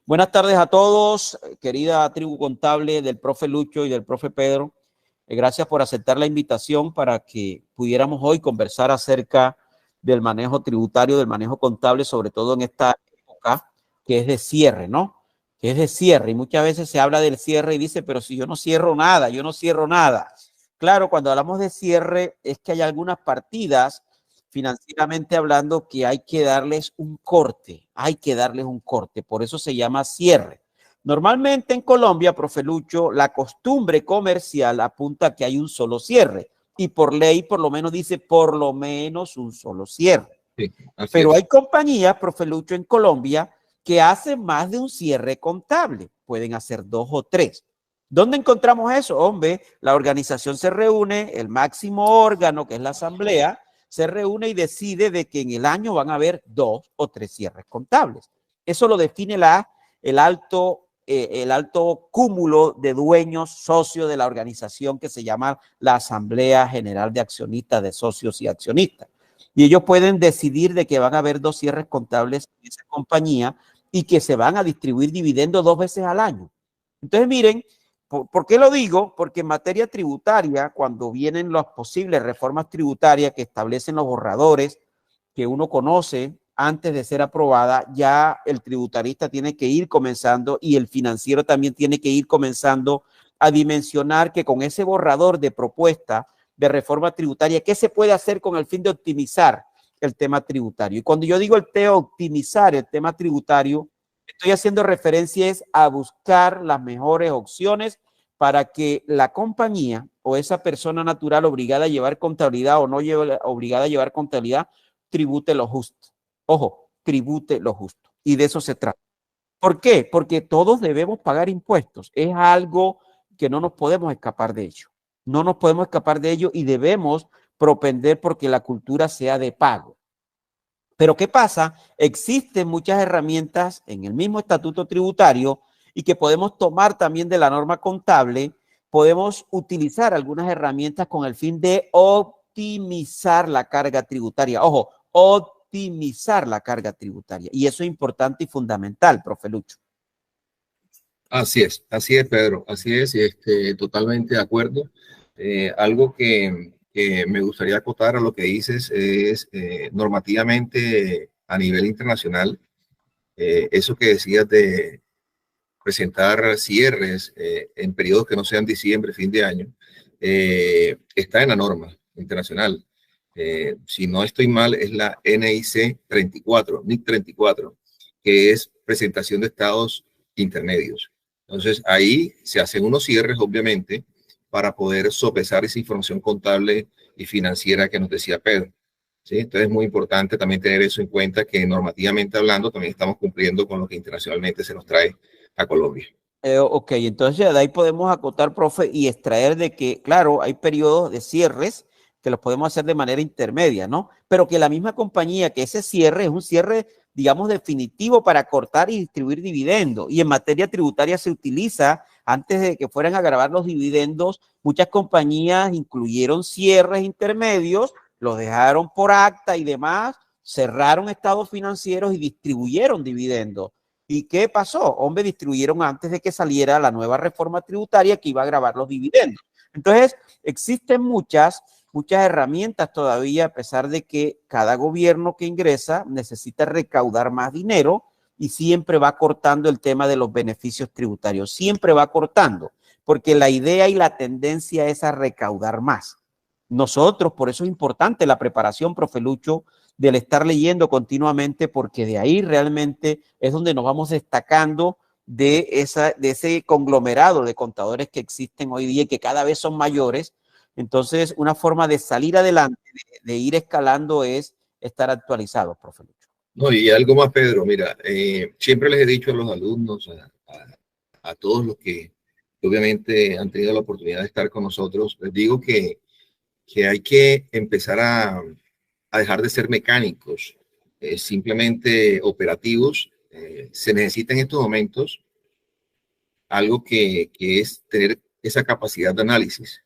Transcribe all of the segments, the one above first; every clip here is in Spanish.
Buenas tardes a todos, querida tribu contable del profe Lucho y del profe Pedro. Gracias por aceptar la invitación para que pudiéramos hoy conversar acerca del manejo tributario, del manejo contable, sobre todo en esta época que es de cierre, ¿no? Que es de cierre y muchas veces se habla del cierre y dice, pero si yo no cierro nada, yo no cierro nada. Claro, cuando hablamos de cierre es que hay algunas partidas financieramente hablando que hay que darles un corte, por eso se llama cierre. Normalmente en Colombia, profe Lucho, la costumbre comercial apunta a que hay un solo cierre y por ley por lo menos dice por lo menos un solo cierre. Sí, pero hay compañías, profe Lucho, en Colombia que hacen más de un cierre contable, pueden hacer 2 o 3. ¿Dónde encontramos eso? Hombre, la organización se reúne, el máximo órgano que es la asamblea, se reúne y decide de que en el año van a haber 2 o 3 cierres contables. Eso lo define el alto cúmulo de dueños, socios de la organización que se llama la Asamblea General de Accionistas, de Socios y Accionistas. Y ellos pueden decidir de que van a haber 2 cierres contables en esa compañía y que se van a distribuir dividendos 2 veces al año. Entonces, miren, ¿por qué lo digo? Porque en materia tributaria, cuando vienen las posibles reformas tributarias que establecen los borradores que uno conoce antes de ser aprobada, ya el tributarista tiene que ir comenzando y el financiero también tiene que ir comenzando a dimensionar que con ese borrador de propuesta de reforma tributaria, ¿qué se puede hacer con el fin de optimizar el tema tributario? Y cuando yo digo optimizar el tema tributario, estoy haciendo referencia a buscar las mejores opciones para que la compañía o esa persona natural obligada a llevar contabilidad o no obligada a llevar contabilidad tribute lo justo. Ojo, tribute lo justo. Y de eso se trata. ¿Por qué? Porque todos debemos pagar impuestos. Es algo que no nos podemos escapar de ello. No nos podemos escapar de ello y debemos propender porque la cultura sea de pago. Pero ¿qué pasa? Existen muchas herramientas en el mismo estatuto tributario y que podemos tomar también de la norma contable. Podemos utilizar algunas herramientas con el fin de optimizar la carga tributaria. Ojo, optimizar la carga tributaria. Y eso es importante y fundamental, profe Lucho. Así es, Pedro, así es, totalmente de acuerdo. Algo que me gustaría acotar a lo que dices es normativamente a nivel internacional, eso que decías de presentar cierres en periodos que no sean diciembre, fin de año, está en la norma internacional. Si no estoy mal, es la NIC 34, NIC 34, que es presentación de estados intermedios. Entonces, ahí se hacen unos cierres, obviamente, para poder sopesar esa información contable y financiera que nos decía Pedro. ¿Sí? Entonces, es muy importante también tener eso en cuenta, que normativamente hablando, también estamos cumpliendo con lo que internacionalmente se nos trae a Colombia. Ok, entonces de ahí podemos acotar, profe, y extraer de que, claro, hay periodos de cierres que los podemos hacer de manera intermedia, ¿no? Pero que la misma compañía, que ese cierre es un cierre, digamos, definitivo para cortar y distribuir dividendos. Y en materia tributaria se utiliza, antes de que fueran a grabar los dividendos, muchas compañías incluyeron cierres intermedios, los dejaron por acta y demás, cerraron estados financieros y distribuyeron dividendos. ¿Y qué pasó? Hombre, distribuyeron antes de que saliera la nueva reforma tributaria que iba a grabar los dividendos. Entonces, existen muchas herramientas todavía, a pesar de que cada gobierno que ingresa necesita recaudar más dinero y siempre va cortando el tema de los beneficios tributarios. Siempre va cortando, porque la idea y la tendencia es a recaudar más. Nosotros, por eso es importante la preparación, profe Lucho, del estar leyendo continuamente, porque de ahí realmente es donde nos vamos destacando de ese conglomerado de contadores que existen hoy día y que cada vez son mayores. Entonces, una forma de salir adelante, de ir escalando, es estar actualizado, profe Lucho. No, y algo más, Pedro, mira, siempre les he dicho a los alumnos, a todos los que obviamente han tenido la oportunidad de estar con nosotros, les digo que hay que empezar a dejar de ser mecánicos, simplemente operativos. Se necesita en estos momentos algo que es tener esa capacidad de análisis,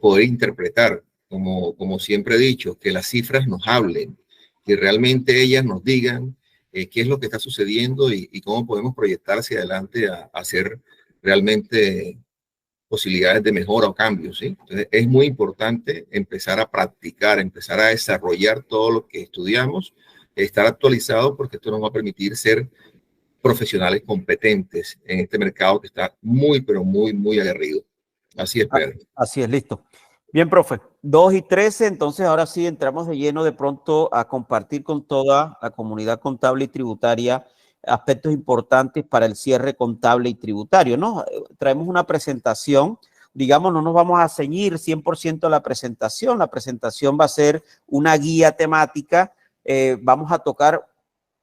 poder interpretar, como siempre he dicho, que las cifras nos hablen, que realmente ellas nos digan qué es lo que está sucediendo y cómo podemos proyectar hacia adelante a hacer realmente posibilidades de mejora o cambios, ¿sí? Entonces, es muy importante empezar a practicar, empezar a desarrollar todo lo que estudiamos, estar actualizado, porque esto nos va a permitir ser profesionales competentes en este mercado que está muy, pero muy, muy aguerrido. Así es, Pedro. Así es, listo. Bien, profe. 2:13, entonces ahora sí entramos de lleno de pronto a compartir con toda la comunidad contable y tributaria aspectos importantes para el cierre contable y tributario, ¿no? Traemos una presentación, digamos, no nos vamos a ceñir 100% a la presentación va a ser una guía temática, vamos a tocar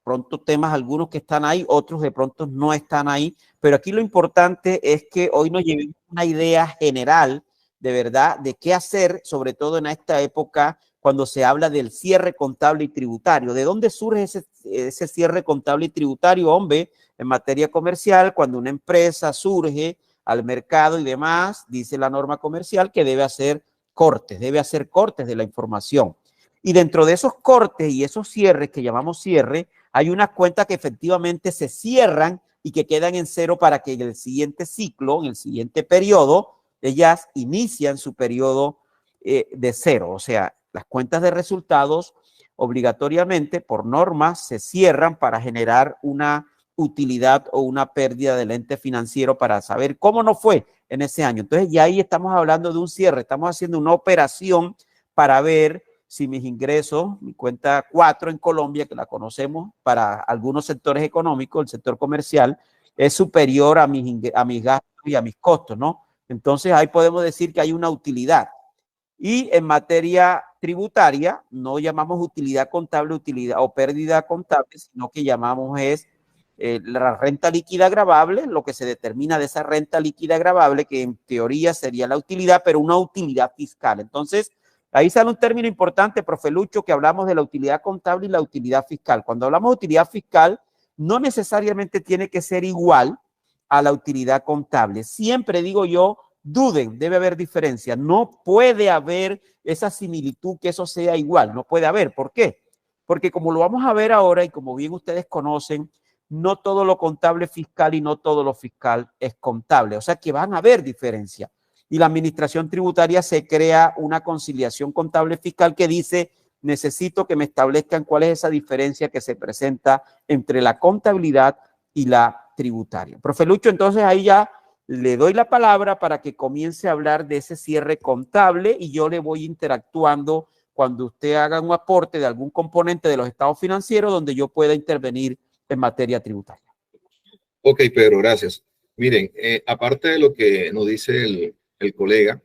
pronto temas, algunos que están ahí, otros de pronto no están ahí, pero aquí lo importante es que hoy nos llevemos una idea general de verdad de qué hacer, sobre todo en esta época cuando se habla del cierre contable y tributario. ¿De dónde surge ese cierre contable y tributario, hombre? En materia comercial, cuando una empresa surge al mercado y demás, dice la norma comercial que debe hacer cortes de la información. Y dentro de esos cortes y esos cierres que llamamos cierre, hay unas cuentas que efectivamente se cierran y que quedan en cero para que en el siguiente ciclo, en el siguiente periodo, ellas inician su periodo de cero. O sea, las cuentas de resultados obligatoriamente por norma se cierran para generar una utilidad o una pérdida del ente financiero para saber cómo nos fue en ese año. Entonces ya ahí estamos hablando de un cierre, estamos haciendo una operación para ver si mis ingresos, mi cuenta 4 en Colombia, que la conocemos para algunos sectores económicos, el sector comercial, es superior a mis gastos y a mis costos, ¿no? Entonces ahí podemos decir que hay una utilidad. Y en materia tributaria, no llamamos utilidad contable, utilidad o pérdida contable, sino que llamamos es la renta líquida gravable, lo que se determina de esa renta líquida gravable, que en teoría sería la utilidad, pero una utilidad fiscal. Entonces, ahí sale un término importante, profe Lucho, que hablamos de la utilidad contable y la utilidad fiscal. Cuando hablamos de utilidad fiscal, no necesariamente tiene que ser igual a la utilidad contable. Siempre digo yo, duden, debe haber diferencia. No puede haber esa similitud que eso sea igual, no puede haber. ¿Por qué? Porque como lo vamos a ver ahora y como bien ustedes conocen, no todo lo contable es fiscal y no todo lo fiscal es contable. O sea que van a haber diferencias. Y la administración tributaria se crea una conciliación contable fiscal que dice, necesito que me establezcan cuál es esa diferencia que se presenta entre la contabilidad y la tributaria. Profe Lucho, entonces ahí ya le doy la palabra para que comience a hablar de ese cierre contable y yo le voy interactuando cuando usted haga un aporte de algún componente de los estados financieros donde yo pueda intervenir en materia tributaria. Ok, Pedro, gracias. Miren, aparte de lo que nos dice el colega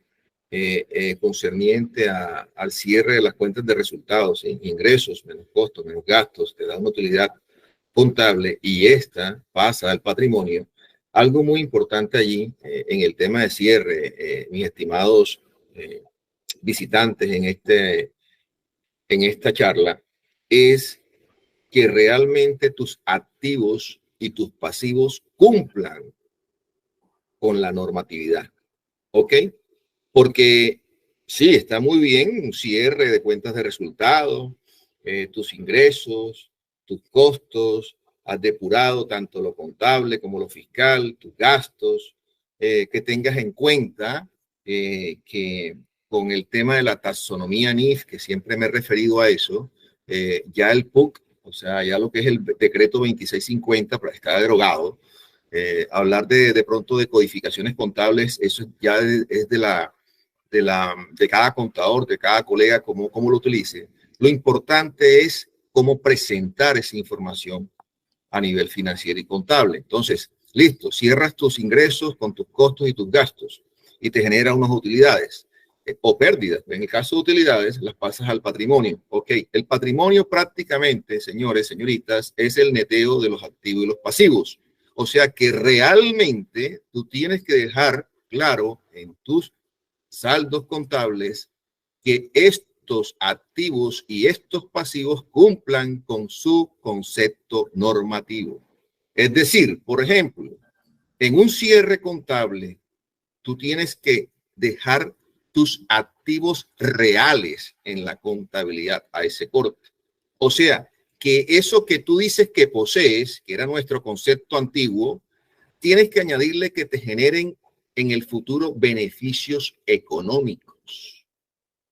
concerniente al cierre de las cuentas de resultados, ingresos menos costos, menos gastos, te da una utilidad contable y esta pasa al patrimonio. Algo muy importante allí en el tema de cierre, mis estimados visitantes en esta charla, es que realmente tus activos y tus pasivos cumplan con la normatividad. ¿Ok? Porque sí, está muy bien un cierre de cuentas de resultados, tus ingresos, tus costos, has depurado tanto lo contable como lo fiscal, tus gastos, que tengas en cuenta que con el tema de la taxonomía NIF, que siempre me he referido a eso, ya el PUC, o sea, ya lo que es el decreto 2650, pero está derogado. Hablar de pronto de codificaciones contables, eso ya es de cada contador, de cada colega, cómo lo utilice. Lo importante es cómo presentar esa información a nivel financiero y contable. Entonces, listo, cierras tus ingresos con tus costos y tus gastos y te genera unas utilidades o pérdidas. En el caso de utilidades, las pasas al patrimonio. Ok, el patrimonio prácticamente, señores, señoritas, es el neteo de los activos y los pasivos. O sea que realmente tú tienes que dejar claro en tus saldos contables que estos activos y estos pasivos cumplan con su concepto normativo. Es decir, por ejemplo, en un cierre contable, tú tienes que dejar tus activos reales en la contabilidad a ese corte. O sea, que eso que tú dices que posees, que era nuestro concepto antiguo, tienes que añadirle que te generen en el futuro beneficios económicos.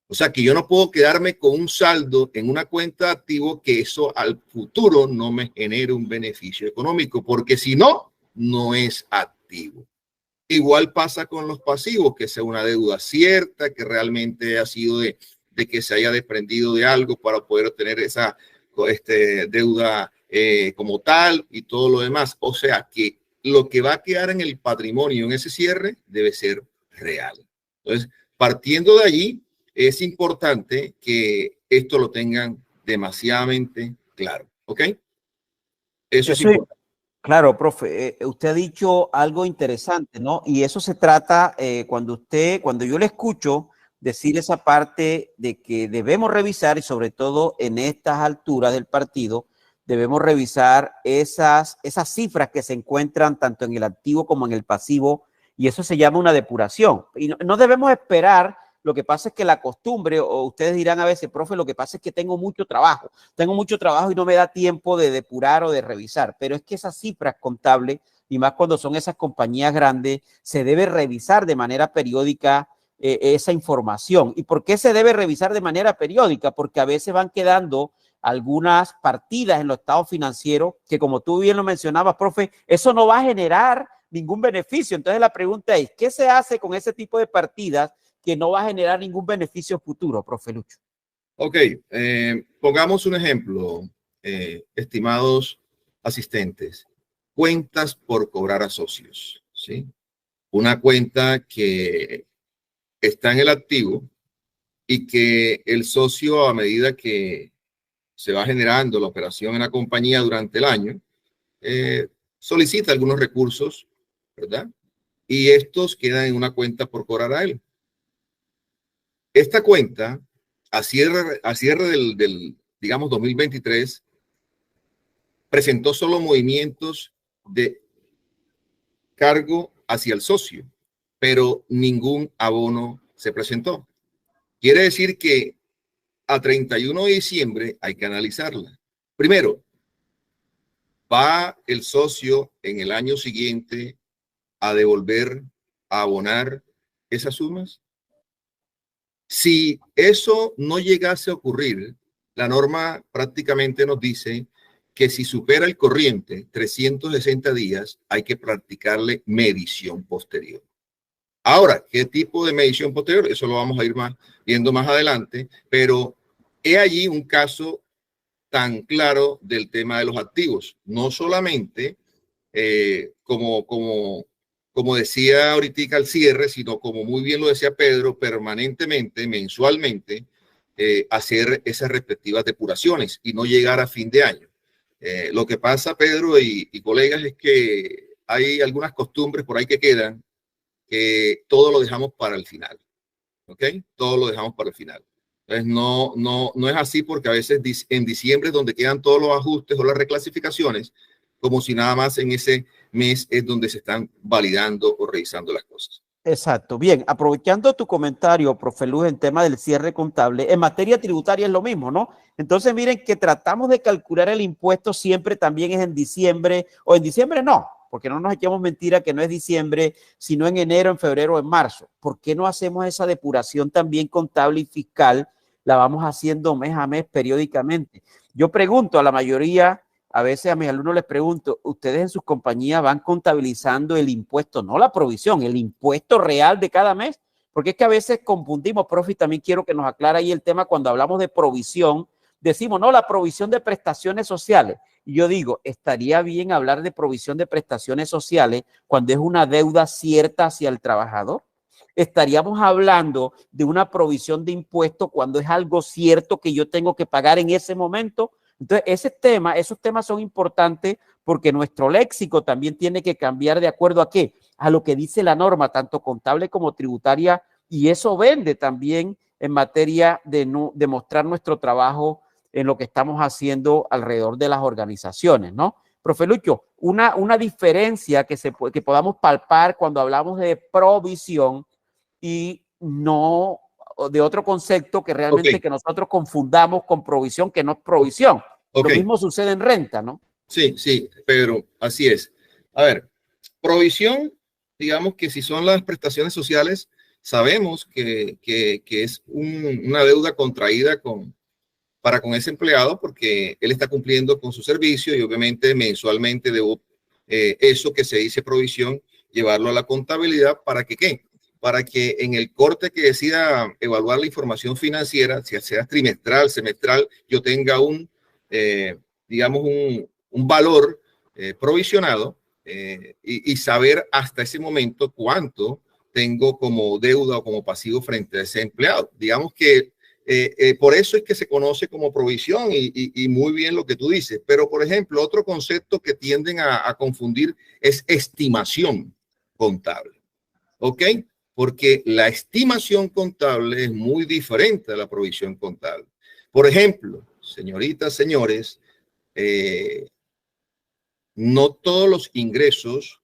O sea, que yo no puedo quedarme con un saldo en una cuenta de activo que eso al futuro no me genere un beneficio económico, porque si no, no es activo. Igual pasa con los pasivos, que sea una deuda cierta, que realmente ha sido de que se haya desprendido de algo para poder obtener esa deuda como tal y todo lo demás. O sea, que lo que va a quedar en el patrimonio en ese cierre debe ser real. Entonces, partiendo de allí, es importante que esto lo tengan demasiadamente claro. ¿Ok? Eso es importante. Claro, profe, usted ha dicho algo interesante, ¿no? Y eso se trata cuando yo le escucho decir esa parte de que debemos revisar, y sobre todo en estas alturas del partido, debemos revisar esas cifras que se encuentran tanto en el activo como en el pasivo, y eso se llama una depuración. Y no debemos esperar. Lo que pasa es que la costumbre, o ustedes dirán a veces, profe, lo que pasa es que tengo mucho trabajo y no me da tiempo de depurar o de revisar, pero es que esas cifras contables, y más cuando son esas compañías grandes, se debe revisar de manera periódica esa información. ¿Y por qué se debe revisar de manera periódica? Porque a veces van quedando algunas partidas en los estados financieros que, como tú bien lo mencionabas, profe, eso no va a generar ningún beneficio. Entonces la pregunta es, ¿qué se hace con ese tipo de partidas que no va a generar ningún beneficio futuro, profe Lucho? Ok, pongamos un ejemplo, estimados asistentes. Cuentas por cobrar a socios, ¿sí? Una cuenta que está en el activo y que el socio, a medida que se va generando la operación en la compañía durante el año, solicita algunos recursos, ¿verdad? Y estos quedan en una cuenta por cobrar a él. Esta cuenta, a cierre del, digamos, 2023, presentó solo movimientos de cargo hacia el socio, pero ningún abono se presentó. Quiere decir que a 31 de diciembre hay que analizarla. Primero, ¿va el socio en el año siguiente a devolver, a abonar esas sumas? Si eso no llegase a ocurrir, la norma prácticamente nos dice que si supera el corriente 360 días, hay que practicarle medición posterior. Ahora, ¿qué tipo de medición posterior? Eso lo vamos a ir viendo más adelante, pero he allí un caso tan claro del tema de los activos. No solamente como decía ahorita al cierre, sino como muy bien lo decía Pedro, permanentemente, mensualmente, hacer esas respectivas depuraciones y no llegar a fin de año. Lo que pasa, Pedro y colegas, es que hay algunas costumbres por ahí que quedan, que todo lo dejamos para el final, ¿ok? Todo lo dejamos para el final. Entonces, no es así, porque a veces en diciembre es donde quedan todos los ajustes o las reclasificaciones, como si nada más en ese mes es donde se están validando o revisando las cosas. Exacto. Bien, aprovechando tu comentario, profe Luz, en tema del cierre contable, en materia tributaria es lo mismo, ¿no? Entonces, miren que tratamos de calcular el impuesto siempre también es en diciembre, o en diciembre no, porque no nos echemos mentira que no es diciembre, sino en enero, en febrero, en marzo. ¿Por qué no hacemos esa depuración también contable y fiscal? La vamos haciendo mes a mes periódicamente. Yo pregunto a la mayoría, a veces a mis alumnos les pregunto, ¿ustedes en sus compañías van contabilizando el impuesto, no la provisión, el impuesto real de cada mes? Porque es que a veces confundimos, profe, y también quiero que nos aclare ahí el tema cuando hablamos de provisión, decimos, no, la provisión de prestaciones sociales. Y yo digo, estaría bien hablar de provisión de prestaciones sociales cuando es una deuda cierta hacia el trabajador. Estaríamos hablando de una provisión de impuestos cuando es algo cierto que yo tengo que pagar en ese momento. Entonces, esos temas son importantes porque nuestro léxico también tiene que cambiar de acuerdo a qué, a lo que dice la norma, tanto contable como tributaria, y eso vende también en materia de mostrar nuestro trabajo en lo que estamos haciendo alrededor de las organizaciones, ¿no? Profe Lucho, una diferencia que podamos palpar cuando hablamos de provisión y no de otro concepto que realmente que nosotros confundamos con provisión, que no es provisión. Ok. Lo mismo sucede en renta, ¿no? Sí, sí, Pedro, así es. A ver, provisión, digamos que si son las prestaciones sociales, sabemos que es una deuda contraída para con ese empleado porque él está cumpliendo con su servicio y obviamente mensualmente debo eso que se dice provisión, llevarlo a la contabilidad para que, ¿qué? Para que en el corte que decida evaluar la información financiera, si sea trimestral, semestral, yo tenga digamos, un valor provisionado y saber hasta ese momento cuánto tengo como deuda o como pasivo frente a ese empleado. Digamos que por eso es que se conoce como provisión y muy bien lo que tú dices. Pero, por ejemplo, otro concepto que tienden a confundir es estimación contable. ¿Ok? Porque la estimación contable es muy diferente a la provisión contable. Por ejemplo, señoritas, señores, no todos los ingresos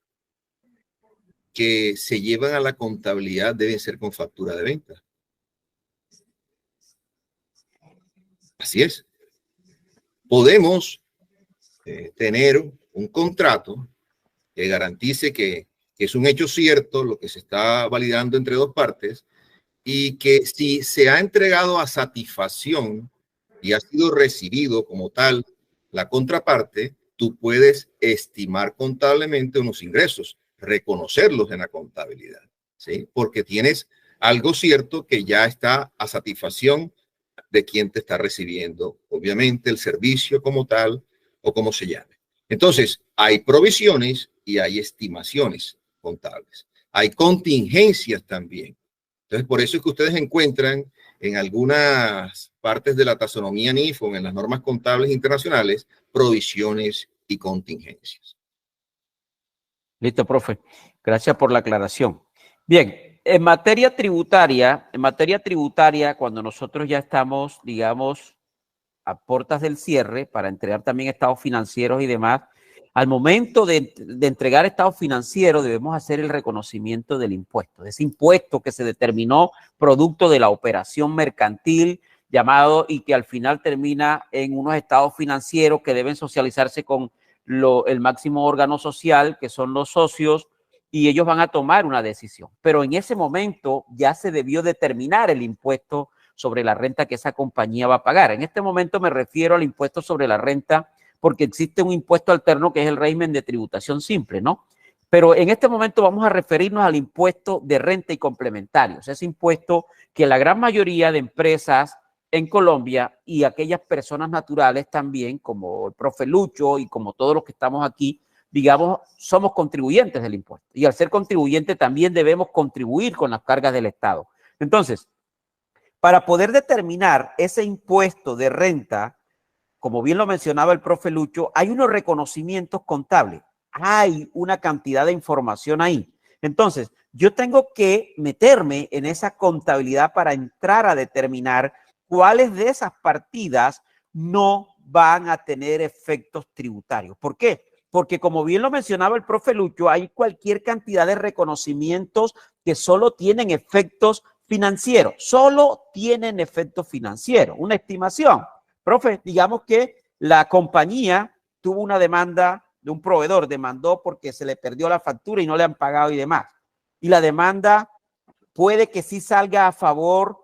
que se llevan a la contabilidad deben ser con factura de venta. Así es. Podemos tener un contrato que garantice que es un hecho cierto lo que se está validando entre dos partes y que si se ha entregado a satisfacción y ha sido recibido como tal la contraparte, tú puedes estimar contablemente unos ingresos, reconocerlos en la contabilidad, ¿sí? Porque tienes algo cierto que ya está a satisfacción de quien te está recibiendo, obviamente el servicio como tal o como se llame. Entonces, hay provisiones y hay estimaciones contables. Hay contingencias también. Entonces, por eso es que ustedes encuentran en algunas partes de la taxonomía NIFO, en las normas contables internacionales, provisiones y contingencias. Listo, profe. Gracias por la aclaración. Bien, en materia tributaria, cuando nosotros ya estamos, digamos, a puertas del cierre para entregar también estados financieros y demás, al momento de entregar estados financieros debemos hacer el reconocimiento del impuesto, de ese impuesto que se determinó producto de la operación mercantil llamado y que al final termina en unos estados financieros que deben socializarse con el máximo órgano social, que son los socios, y ellos van a tomar una decisión. Pero en ese momento ya se debió determinar el impuesto sobre la renta que esa compañía va a pagar. En este momento me refiero al impuesto sobre la renta porque existe un impuesto alterno que es el régimen de tributación simple, ¿no? Pero en este momento vamos a referirnos al impuesto de renta y complementarios, ese impuesto que la gran mayoría de empresas en Colombia y aquellas personas naturales también, como el profe Lucho y como todos los que estamos aquí, digamos, somos contribuyentes del impuesto. Y al ser contribuyente también debemos contribuir con las cargas del Estado. Entonces, para poder determinar ese impuesto de renta, como bien lo mencionaba el profe Lucho, hay unos reconocimientos contables, hay una cantidad de información ahí. Entonces, yo tengo que meterme en esa contabilidad para entrar a determinar cuáles de esas partidas no van a tener efectos tributarios. ¿Por qué? Porque como bien lo mencionaba el profe Lucho, hay cualquier cantidad de reconocimientos que solo tienen efectos financieros, solo tienen efectos financieros, una estimación. Profe, digamos que la compañía tuvo una demanda de un proveedor, demandó porque se le perdió la factura y no le han pagado y demás. Y la demanda puede que sí salga a favor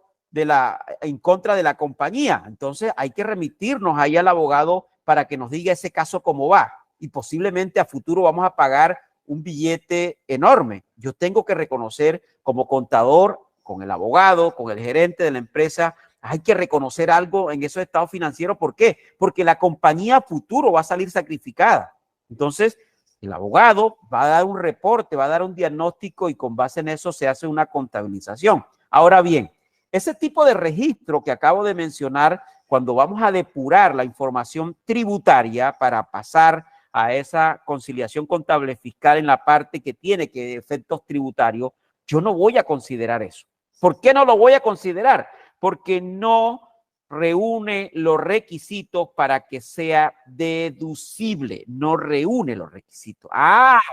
en contra de la compañía. Entonces hay que remitirnos ahí al abogado para que nos diga ese caso cómo va. Y posiblemente a futuro vamos a pagar un billete enorme. Yo tengo que reconocer como contador, con el abogado, con el gerente de la empresa, hay que reconocer algo en esos estados financieros. ¿Por qué? Porque la compañía a futuro va a salir sacrificada. Entonces, el abogado va a dar un reporte, va a dar un diagnóstico y con base en eso se hace una contabilización. Ahora bien, ese tipo de registro que acabo de mencionar, cuando vamos a depurar la información tributaria para pasar a esa conciliación contable fiscal en la parte que tiene que efectos tributarios, yo no voy a considerar eso. ¿Por qué no lo voy a considerar? Porque no reúne los requisitos para que sea deducible, no reúne los requisitos.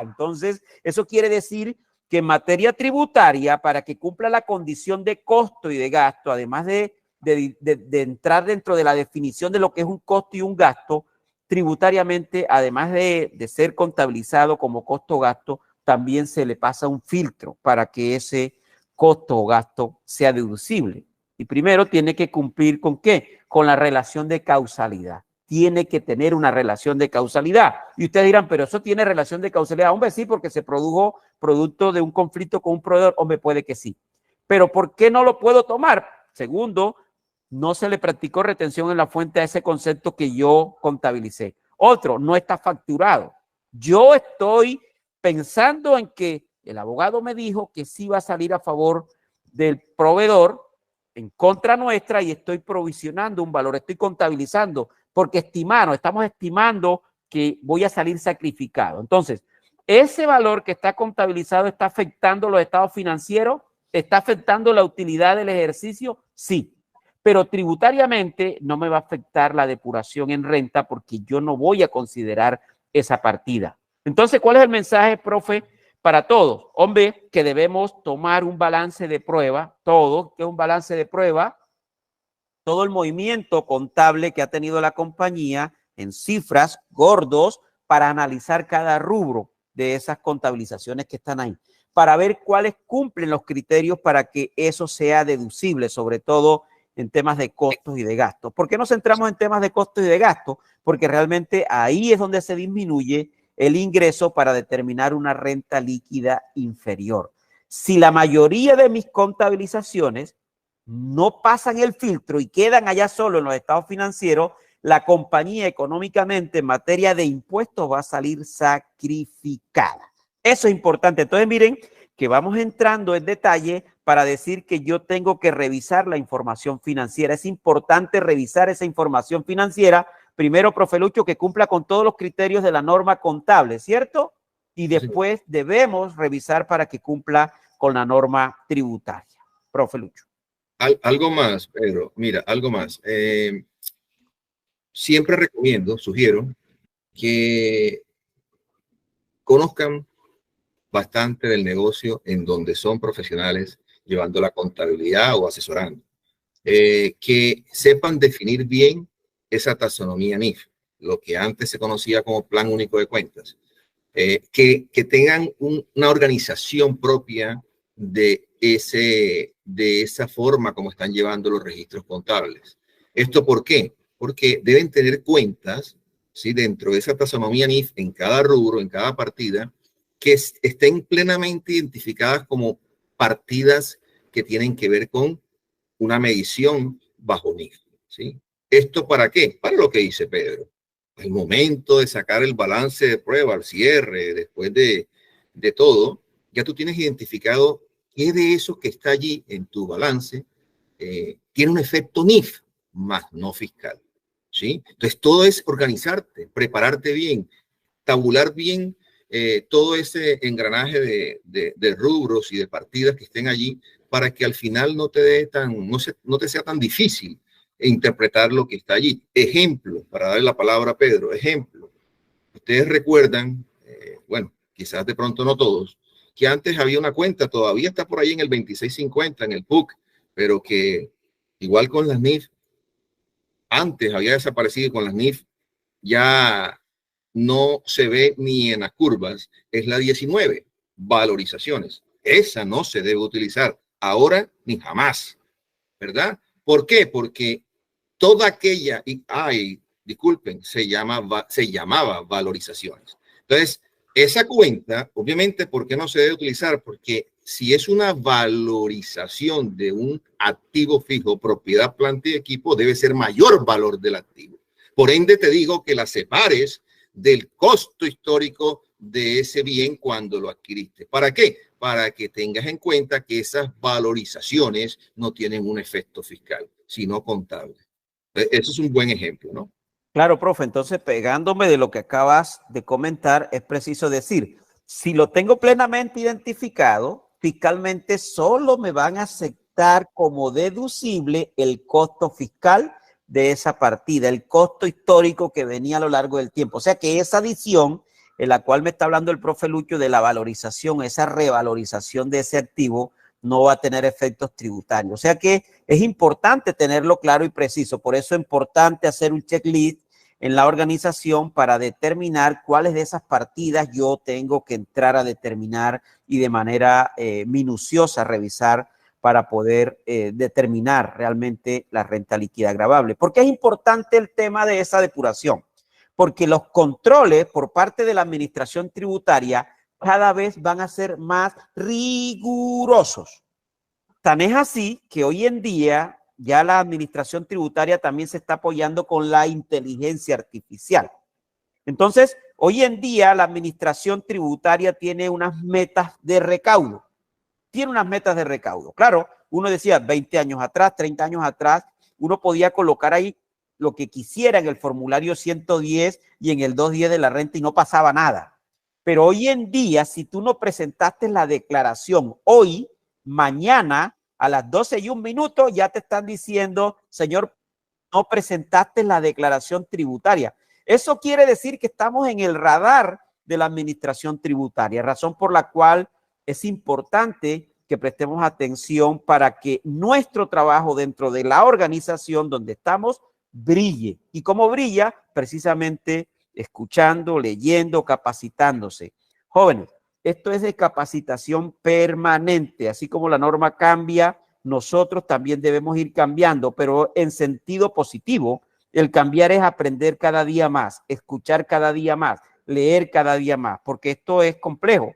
Entonces eso quiere decir que en materia tributaria, para que cumpla la condición de costo y de gasto, además de de entrar dentro de la definición de lo que es un costo y un gasto, tributariamente, además de ser contabilizado como costo-gasto, también se le pasa un filtro para que ese costo o gasto sea deducible. Y primero tiene que cumplir ¿con qué? Con la relación de causalidad. Tiene que tener una relación de causalidad. Y ustedes dirán, pero eso tiene relación de causalidad. Hombre, sí, porque se produjo producto de un conflicto con un proveedor. Hombre, puede que sí. Pero ¿por qué no lo puedo tomar? Segundo, no se le practicó retención en la fuente a ese concepto que yo contabilicé. Otro, no está facturado. Yo estoy pensando en que el abogado me dijo que sí va a salir a favor del proveedor en contra nuestra y estoy provisionando un valor, estoy contabilizando, porque estamos estimando que voy a salir sacrificado. Entonces, ese valor que está contabilizado está afectando los estados financieros, está afectando la utilidad del ejercicio, sí. Pero tributariamente no me va a afectar la depuración en renta porque yo no voy a considerar esa partida. Entonces, ¿cuál es el mensaje, profe, para todos? Hombre, que debemos tomar un balance de prueba, todo, que es un balance de prueba, todo el movimiento contable que ha tenido la compañía en cifras gordos para analizar cada rubro de esas contabilizaciones que están ahí, para ver cuáles cumplen los criterios para que eso sea deducible, sobre todo en temas de costos y de gastos. ¿Por qué nos centramos en temas de costos y de gastos? Porque realmente ahí es donde se disminuye el ingreso para determinar una renta líquida inferior. Si la mayoría de mis contabilizaciones no pasan el filtro y quedan allá solo en los estados financieros, la compañía económicamente en materia de impuestos va a salir sacrificada. Eso es importante. Entonces, miren que vamos entrando en detalle para decir que yo tengo que revisar la información financiera. Es importante revisar esa información financiera. Primero, profe Lucho, que cumpla con todos los criterios de la norma contable, ¿cierto? Y después debemos revisar para que cumpla con la norma tributaria. Profe Lucho. Algo más, Pedro. Mira, algo más. Siempre recomiendo, sugiero, que conozcan bastante del negocio en donde son profesionales llevando la contabilidad o asesorando. Que sepan definir bien esa taxonomía NIF, lo que antes se conocía como Plan Único de Cuentas. Que tengan una organización propia de esa forma como están llevando los registros contables. ¿Esto por qué? Porque deben tener cuentas, ¿sí?, dentro de esa taxonomía NIF en cada rubro, en cada partida, que estén plenamente identificadas como partidas que tienen que ver con una medición bajo NIF, ¿sí? ¿Esto para qué? Para lo que dice Pedro. Al momento de sacar el balance de prueba, al cierre, después de todo, ya tú tienes identificado qué de eso que está allí en tu balance tiene un efecto NIF, más no fiscal, ¿sí? Entonces, todo es organizarte, prepararte bien, tabular bien todo ese engranaje de rubros y de partidas que estén allí para que al final no te sea tan difícil interpretar lo que está allí. Ejemplo, para darle la palabra a Pedro, ejemplo. Ustedes recuerdan, bueno, quizás de pronto no todos, que antes había una cuenta, todavía está por ahí en el 2650, en el PUC, pero que igual con las NIF, antes había desaparecido y con las NIF ya no se ve ni en las curvas, es la 19, valorizaciones. Esa no se debe utilizar ahora ni jamás, ¿verdad? ¿Por qué? Porque toda aquella, disculpen, se llamaba valorizaciones. Entonces, esa cuenta, obviamente, ¿por qué no se debe utilizar? Porque si es una valorización de un activo fijo, propiedad, planta y equipo, debe ser mayor valor del activo. Por ende, te digo que la separes del costo histórico de ese bien cuando lo adquiriste. ¿Para qué? Para que tengas en cuenta que esas valorizaciones no tienen un efecto fiscal, sino contable. Eso es un buen ejemplo, ¿no? Claro, profe. Entonces, pegándome de lo que acabas de comentar, es preciso decir, si lo tengo plenamente identificado, fiscalmente solo me van a aceptar como deducible el costo fiscal de esa partida, el costo histórico que venía a lo largo del tiempo. O sea que esa adición en la cual me está hablando el profe Lucho de la valorización, esa revalorización de ese activo, no va a tener efectos tributarios. O sea que es importante tenerlo claro y preciso. Por eso es importante hacer un checklist en la organización para determinar cuáles de esas partidas yo tengo que entrar a determinar y de manera minuciosa revisar para poder determinar realmente la renta líquida gravable. ¿Por qué es importante el tema de esa depuración? Porque los controles por parte de la administración tributaria cada vez van a ser más rigurosos. Tan es así que hoy en día ya la administración tributaria también se está apoyando con la inteligencia artificial. Entonces, hoy en día la administración tributaria tiene unas metas de recaudo. Tiene unas metas de recaudo. Claro, uno decía 20 años atrás, 30 años atrás, uno podía colocar ahí lo que quisiera en el formulario 110 y en el 210 de la renta y no pasaba nada. Pero hoy en día, si tú no presentaste la declaración hoy, mañana a las 12:01 ya te están diciendo, señor, no presentaste la declaración tributaria. Eso quiere decir que estamos en el radar de la administración tributaria, razón por la cual es importante que prestemos atención para que nuestro trabajo dentro de la organización donde estamos brille. ¿Y cómo brilla? Precisamente escuchando, leyendo, capacitándose. Jóvenes, esto es de capacitación permanente, así como la norma cambia, nosotros también debemos ir cambiando, pero en sentido positivo. El cambiar es aprender cada día más, escuchar cada día más, leer cada día más, porque esto es complejo.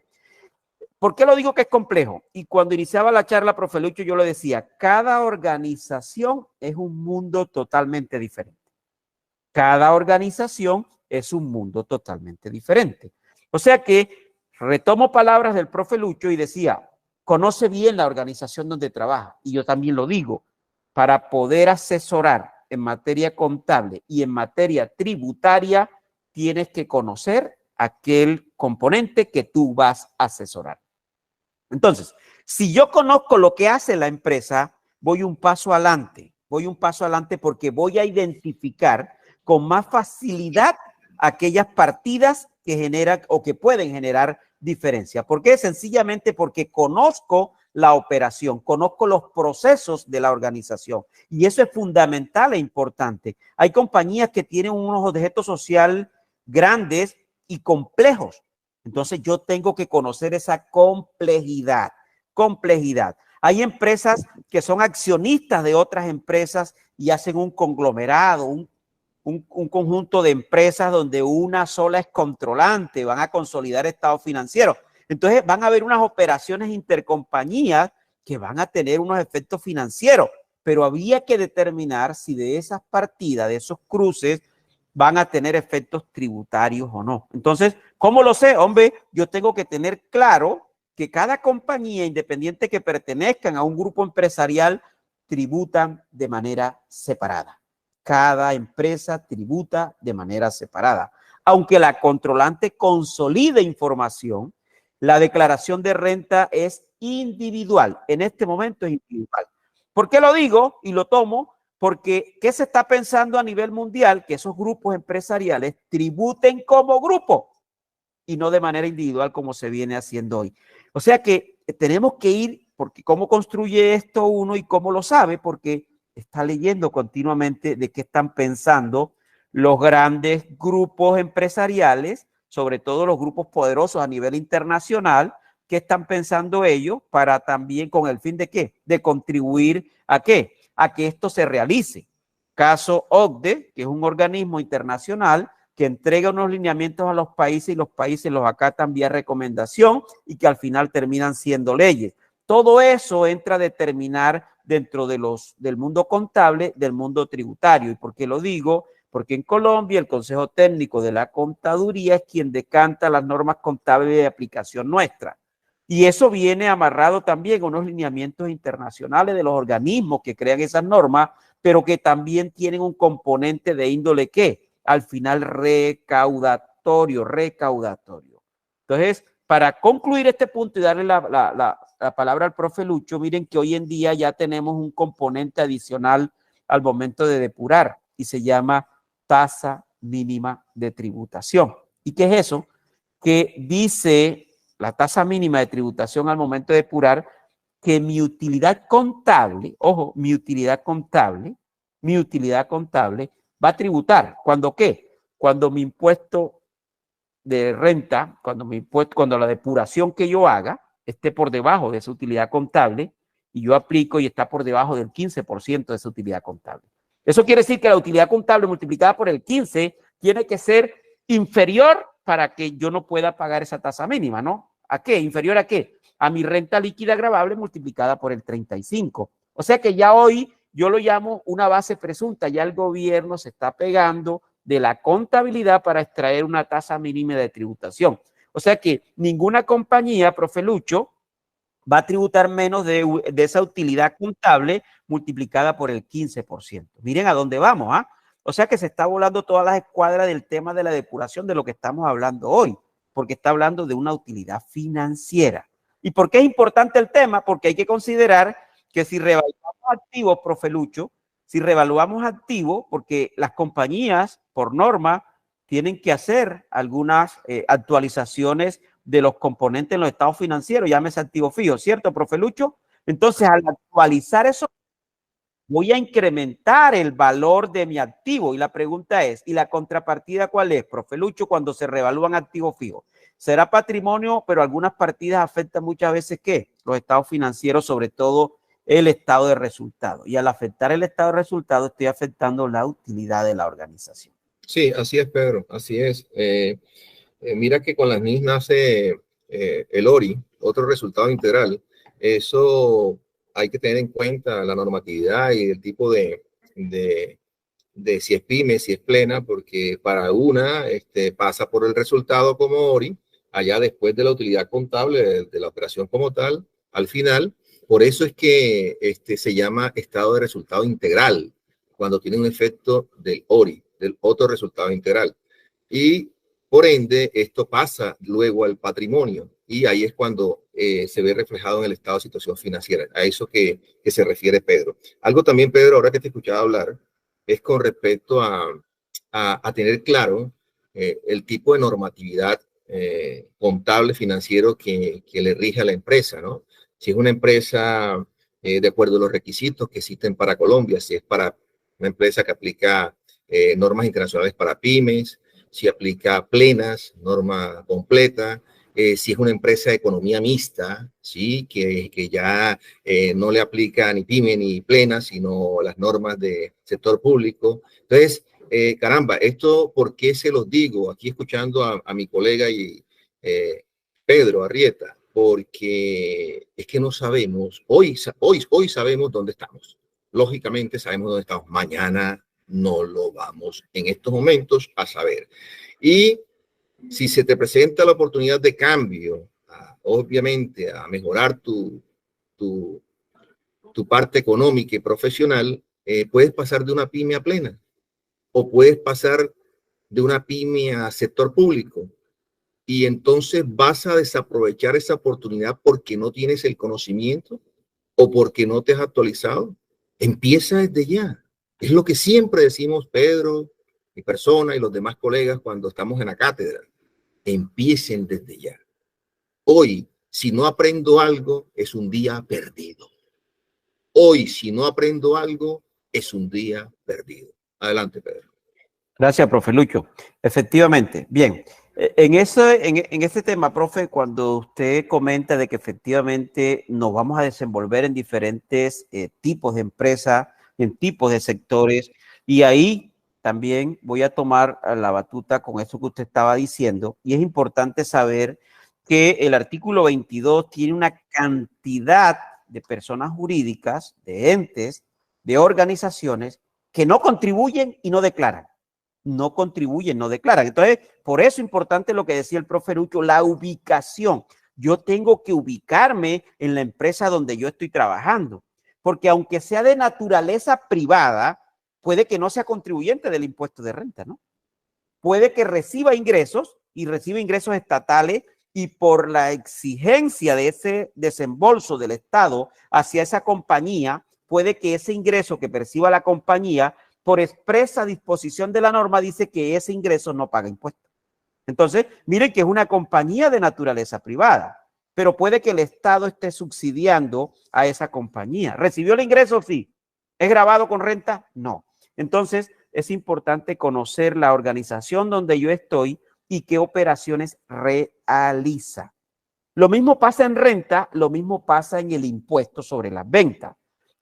¿Por qué lo digo que es complejo? Y cuando iniciaba la charla, profe Lucho, yo le decía, cada organización es un mundo totalmente diferente. Cada organización es un mundo totalmente diferente. O sea que retomo palabras del profe Lucho y decía, conoce bien la organización donde trabaja. Y yo también lo digo, para poder asesorar en materia contable y en materia tributaria, tienes que conocer aquel componente que tú vas a asesorar. Entonces, si yo conozco lo que hace la empresa, voy un paso adelante porque voy a identificar con más facilidad aquellas partidas que generan o que pueden generar diferencia. ¿Por qué? Sencillamente porque conozco la operación, conozco los procesos de la organización y eso es fundamental e importante. Hay compañías que tienen unos objetos sociales grandes y complejos. Entonces yo tengo que conocer esa complejidad. Hay empresas que son accionistas de otras empresas y hacen un conglomerado, un conjunto de empresas donde una sola es controlante, van a consolidar estados financieros. Entonces van a haber unas operaciones intercompañías que van a tener unos efectos financieros, pero había que determinar si de esas partidas, de esos cruces, van a tener efectos tributarios o no. Entonces, ¿cómo lo sé? Hombre, yo tengo que tener claro que cada compañía independiente que pertenezcan a un grupo empresarial tributan de manera separada. Cada empresa tributa de manera separada. Aunque la controlante consolide información, la declaración de renta es individual. En este momento es individual. ¿Por qué lo digo y lo tomo? Porque ¿qué se está pensando a nivel mundial? Que esos grupos empresariales tributen como grupo y no de manera individual como se viene haciendo hoy. O sea que tenemos que ir, porque cómo construye esto uno y cómo lo sabe, porque está leyendo continuamente de qué están pensando los grandes grupos empresariales, sobre todo los grupos poderosos a nivel internacional, qué están pensando ellos para también con el fin de qué, de contribuir a qué, a que esto se realice. Caso OCDE, que es un organismo internacional que entrega unos lineamientos a los países y los países los acatan vía recomendación y que al final terminan siendo leyes. Todo eso entra a determinar dentro de del mundo contable, del mundo tributario. ¿Y por qué lo digo? Porque en Colombia el Consejo Técnico de la Contaduría es quien decanta las normas contables de aplicación nuestra. Y eso viene amarrado también a unos lineamientos internacionales de los organismos que crean esas normas, pero que también tienen un componente de índole que al final recaudatorio. Entonces, para concluir este punto y darle la palabra al profe Lucho, miren que hoy en día ya tenemos un componente adicional al momento de depurar y se llama tasa mínima de tributación. ¿Y qué es eso? Que dice la tasa mínima de tributación al momento de depurar que mi utilidad contable, ojo, mi utilidad contable va a tributar. ¿Cuándo qué? Cuando mi impuesto de renta, cuando la depuración que yo haga esté por debajo de esa utilidad contable y yo aplico y está por debajo del 15% de esa utilidad contable. Eso quiere decir que la utilidad contable multiplicada por el 15 tiene que ser inferior para que yo no pueda pagar esa tasa mínima, ¿no? ¿A qué? ¿Inferior a qué? A mi renta líquida gravable multiplicada por el 35. O sea que ya hoy yo lo llamo una base presunta, ya el gobierno se está pegando de la contabilidad para extraer una tasa mínima de tributación. O sea que ninguna compañía, profe Lucho, va a tributar menos de esa utilidad contable multiplicada por el 15%. Miren a dónde vamos, ¿ah? O sea que se está volando todas las escuadras del tema de la depuración de lo que estamos hablando hoy, porque está hablando de una utilidad financiera. ¿Y por qué es importante el tema? Porque hay que considerar que si revaluamos activos, profe Lucho, si revaluamos activos, porque las compañías, por norma, tienen que hacer algunas actualizaciones de los componentes en los estados financieros, llámese activo fijo, ¿cierto, profe Lucho? Entonces, al actualizar eso, voy a incrementar el valor de mi activo. Y la pregunta es, ¿y la contrapartida cuál es, profe Lucho, cuando se revalúan activos fijos? Será patrimonio, pero algunas partidas afectan muchas veces, ¿qué? Los estados financieros, sobre todo el estado de resultado. Y al afectar el estado de resultado, estoy afectando la utilidad de la organización. Sí, así es, Pedro, así es. Mira que con las NIS nace el ORI, otro resultado integral. Eso hay que tener en cuenta la normatividad y el tipo de si es pyme, si es plena, porque para una pasa por el resultado como ORI, allá después de la utilidad contable de la operación como tal, al final. Por eso es que se llama estado de resultado integral, cuando tiene un efecto del ORI, del otro resultado integral. Y por ende, esto pasa luego al patrimonio y ahí es cuando se ve reflejado en el estado de situación financiera. A eso que se refiere Pedro. Algo también, Pedro, ahora que te escuchaba hablar, es con respecto a tener claro el tipo de normatividad contable financiero que le rige a la empresa, ¿no? Si es una empresa de acuerdo a los requisitos que existen para Colombia, si es para una empresa que aplica normas internacionales para pymes, si aplica plenas, norma completa, si es una empresa de economía mixta, ¿sí? que ya no le aplica ni pyme ni plena, sino las normas de sector público. Entonces, caramba, esto, ¿por qué se los digo? Aquí escuchando a mi colega y Pedro Arrieta, porque es que no sabemos, hoy sabemos dónde estamos. Lógicamente sabemos dónde estamos. Mañana no lo vamos en estos momentos a saber. Y si se te presenta la oportunidad de cambio, obviamente a mejorar tu parte económica y profesional, puedes pasar de una pyme a plena o puedes pasar de una pyme a sector público. Y entonces vas a desaprovechar esa oportunidad porque no tienes el conocimiento o porque no te has actualizado. Empieza desde ya. Es lo que siempre decimos Pedro, mi persona y los demás colegas cuando estamos en la cátedra. Empiecen desde ya. Hoy, si no aprendo algo, es un día perdido. Hoy, si no aprendo algo, es un día perdido. Adelante, Pedro. Gracias, profe Lucho. Efectivamente, bien. En ese tema, profe, cuando usted comenta de que efectivamente nos vamos a desenvolver en diferentes tipos de empresas, en tipos de sectores, y ahí también voy a tomar la batuta con eso que usted estaba diciendo, y es importante saber que el artículo 22 tiene una cantidad de personas jurídicas, de entes, de organizaciones que no contribuyen y no declaran. No contribuyen, no declaran. Entonces, por eso es importante lo que decía el profe Lucho, la ubicación. Yo tengo que ubicarme en la empresa donde yo estoy trabajando, porque aunque sea de naturaleza privada, puede que no sea contribuyente del impuesto de renta, ¿no? Puede que reciba ingresos y reciba ingresos estatales y por la exigencia de ese desembolso del Estado hacia esa compañía, puede que ese ingreso que perciba la compañía por expresa disposición de la norma dice que ese ingreso no paga impuestos. Entonces, miren que es una compañía de naturaleza privada. pero puede que el Estado esté subsidiando a esa compañía. ¿Recibió el ingreso? Sí. ¿Es grabado con renta? No. Entonces, es importante conocer la organización donde yo estoy y qué operaciones realiza. Lo mismo pasa en renta, lo mismo pasa en el impuesto sobre las ventas.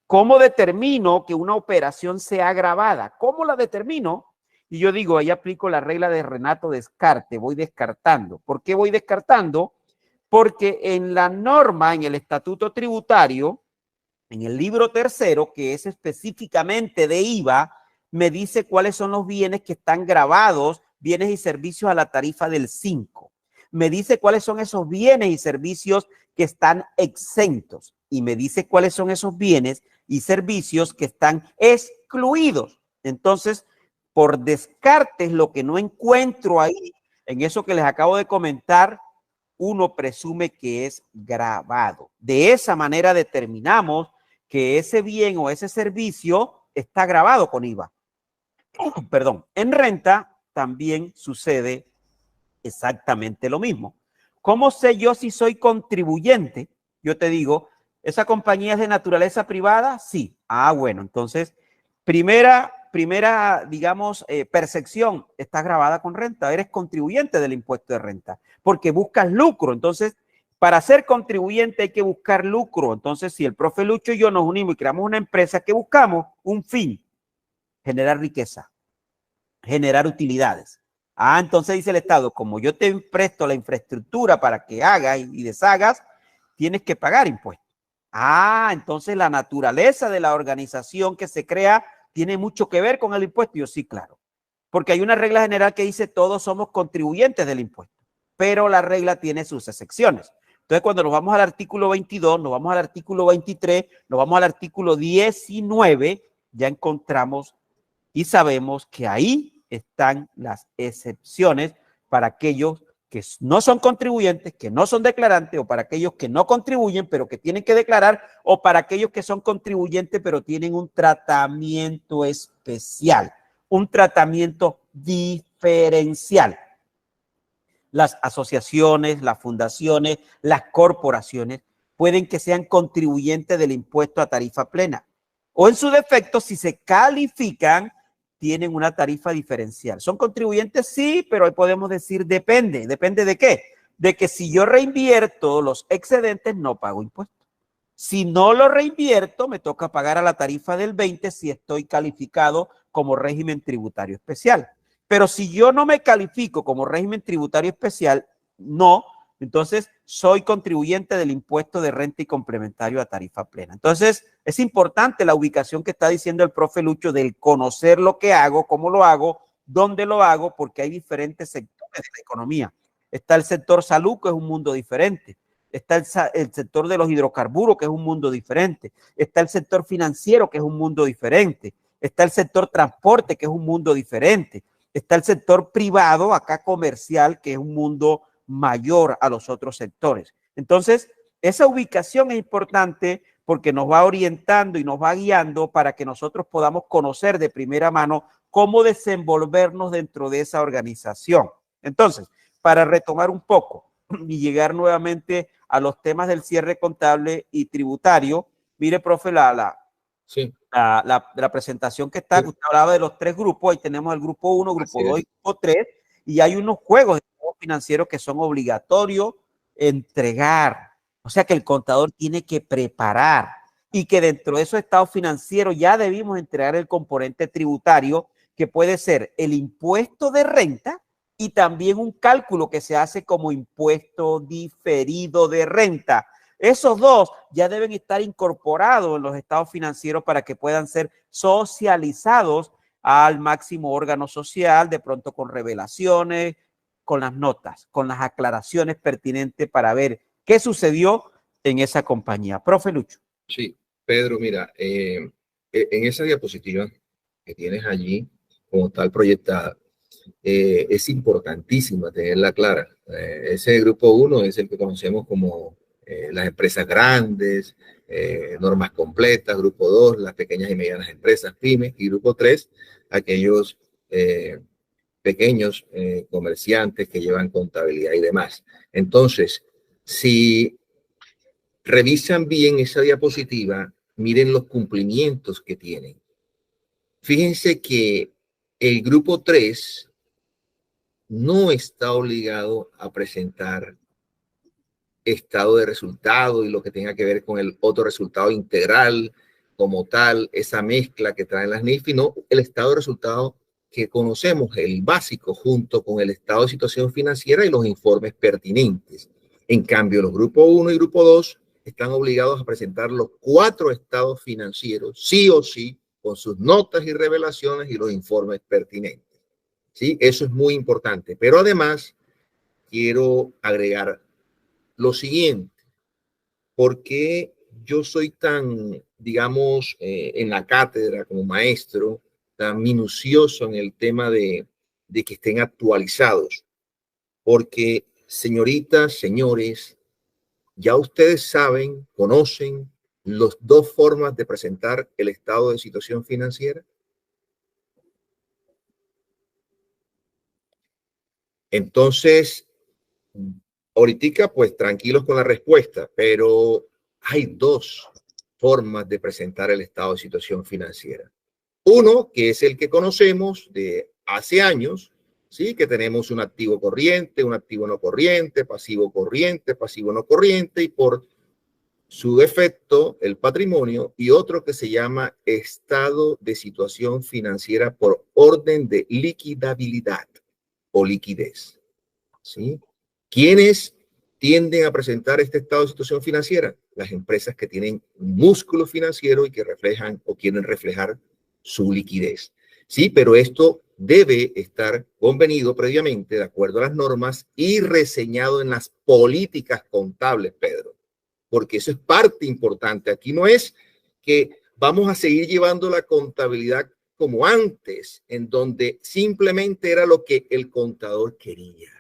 ¿Cómo determino que una operación sea grabada? ¿Cómo la determino? Y yo digo, ahí aplico la regla de Renato Descarte, voy descartando. ¿Por qué voy descartando? Porque en la norma, en el estatuto tributario, en el libro tercero, que es específicamente de IVA, me dice cuáles son los bienes que están grabados, bienes y servicios a la tarifa del 5. Me dice cuáles son esos bienes y servicios que están exentos y me dice cuáles son esos bienes y servicios que están excluidos. Entonces, por descartes, lo que no encuentro ahí, en eso que les acabo de comentar, uno presume que es grabado. De esa manera determinamos que ese bien o ese servicio está grabado con IVA. Perdón, en renta también sucede exactamente lo mismo. ¿Cómo sé yo si soy contribuyente? Yo te digo, ¿esa compañía es de naturaleza privada? Sí. Ah, bueno, entonces, primera, digamos, percepción, está grabada con renta. Eres contribuyente del impuesto de renta porque buscas lucro. Entonces, para ser contribuyente hay que buscar lucro. Entonces, si el profe Lucho y yo nos unimos y creamos una empresa, ¿qué buscamos? Un fin, generar riqueza, generar utilidades. Ah, entonces dice el Estado, como yo te presto la infraestructura para que hagas y deshagas, tienes que pagar impuestos. Ah, entonces la naturaleza de la organización que se crea tiene mucho que ver con el impuesto. Yo sí, claro, porque hay una regla general que dice todos somos contribuyentes del impuesto, pero la regla tiene sus excepciones. Entonces, cuando nos vamos al artículo 22, nos vamos al artículo 23, nos vamos al artículo 19, ya encontramos y sabemos que ahí están las excepciones para aquellos que no son contribuyentes, que no son declarantes, o para aquellos que no contribuyen, pero que tienen que declarar, o para aquellos que son contribuyentes, pero tienen un tratamiento especial, un tratamiento diferencial. Las asociaciones, las fundaciones, las corporaciones pueden que sean contribuyentes del impuesto a tarifa plena, o en su defecto, si se califican, tienen una tarifa diferencial. ¿Son contribuyentes? Sí, pero ahí podemos decir depende. ¿Depende de qué? De que si yo reinvierto los excedentes, no pago impuestos. Si no lo reinvierto, me toca pagar a la tarifa del 20 si estoy calificado como régimen tributario especial. Pero si yo no me califico como régimen tributario especial, no, entonces soy contribuyente del impuesto de renta y complementario a tarifa plena. Entonces, es importante la ubicación que está diciendo el profe Lucho del conocer lo que hago, cómo lo hago, dónde lo hago, porque hay diferentes sectores de la economía. Está el sector salud, que es un mundo diferente. Está el sector de los hidrocarburos, que es un mundo diferente. Está el sector financiero, que es un mundo diferente. Está el sector transporte, que es un mundo diferente. Está el sector privado, acá comercial, que es un mundo mayor a los otros sectores. Entonces, esa ubicación es importante porque nos va orientando y nos va guiando para que nosotros podamos conocer de primera mano cómo desenvolvernos dentro de esa organización. Entonces, para retomar un poco y llegar nuevamente a los temas del cierre contable y tributario, mire, profe, sí. la presentación que está, sí. Usted hablaba de los tres grupos, ahí tenemos el grupo 1, grupo 2 y grupo 3, y hay unos juegos financieros que son obligatorios entregar. O sea que el contador tiene que preparar y que dentro de esos estados financieros ya debimos entregar el componente tributario, que puede ser el impuesto de renta y también un cálculo que se hace como impuesto diferido de renta. Esos dos ya deben estar incorporados en los estados financieros para que puedan ser socializados al máximo órgano social, de pronto con revelaciones, con las notas, con las aclaraciones pertinentes para ver qué sucedió en esa compañía. Profe Lucho. Sí, Pedro, mira, en esa diapositiva que tienes allí, como tal proyectada, es importantísima tenerla clara. Ese grupo 1 es el que conocemos como las empresas grandes, normas completas. Grupo 2, las pequeñas y medianas empresas, pymes. Y grupo 3, aquellos pequeños comerciantes que llevan contabilidad y demás. Entonces, si revisan bien esa diapositiva, miren los cumplimientos que tienen. Fíjense que el grupo 3 no está obligado a presentar estado de resultado y lo que tenga que ver con el otro resultado integral como tal, esa mezcla que traen las NIF, no el estado de resultado que conocemos, el básico, junto con el estado de situación financiera y los informes pertinentes. En cambio, los grupos 1 y grupo 2 están obligados a presentar los 4 estados financieros, sí o sí, con sus notas y revelaciones y los informes pertinentes. ¿Sí? Eso es muy importante. Pero además, quiero agregar lo siguiente. ¿Por qué yo soy tan, digamos, en la cátedra como maestro, tan minucioso en el tema de que estén actualizados? Porque, señoritas, señores, ya ustedes saben, conocen las dos formas de presentar el estado de situación financiera. Entonces, ahorita, pues tranquilos con la respuesta, pero hay dos formas de presentar el estado de situación financiera. Uno, que es el que conocemos de hace años, ¿sí? Que tenemos un activo corriente, un activo no corriente, pasivo no corriente, y por su defecto, el patrimonio, y otro que se llama estado de situación financiera por orden de liquidabilidad o liquidez, ¿sí? ¿Quiénes tienden a presentar este estado de situación financiera? Las empresas que tienen un músculo financiero y que reflejan o quieren reflejar su liquidez. Sí, pero esto debe estar convenido previamente de acuerdo a las normas y reseñado en las políticas contables, Pedro, porque eso es parte importante. Aquí no es que vamos a seguir llevando la contabilidad como antes, en donde simplemente era lo que el contador quería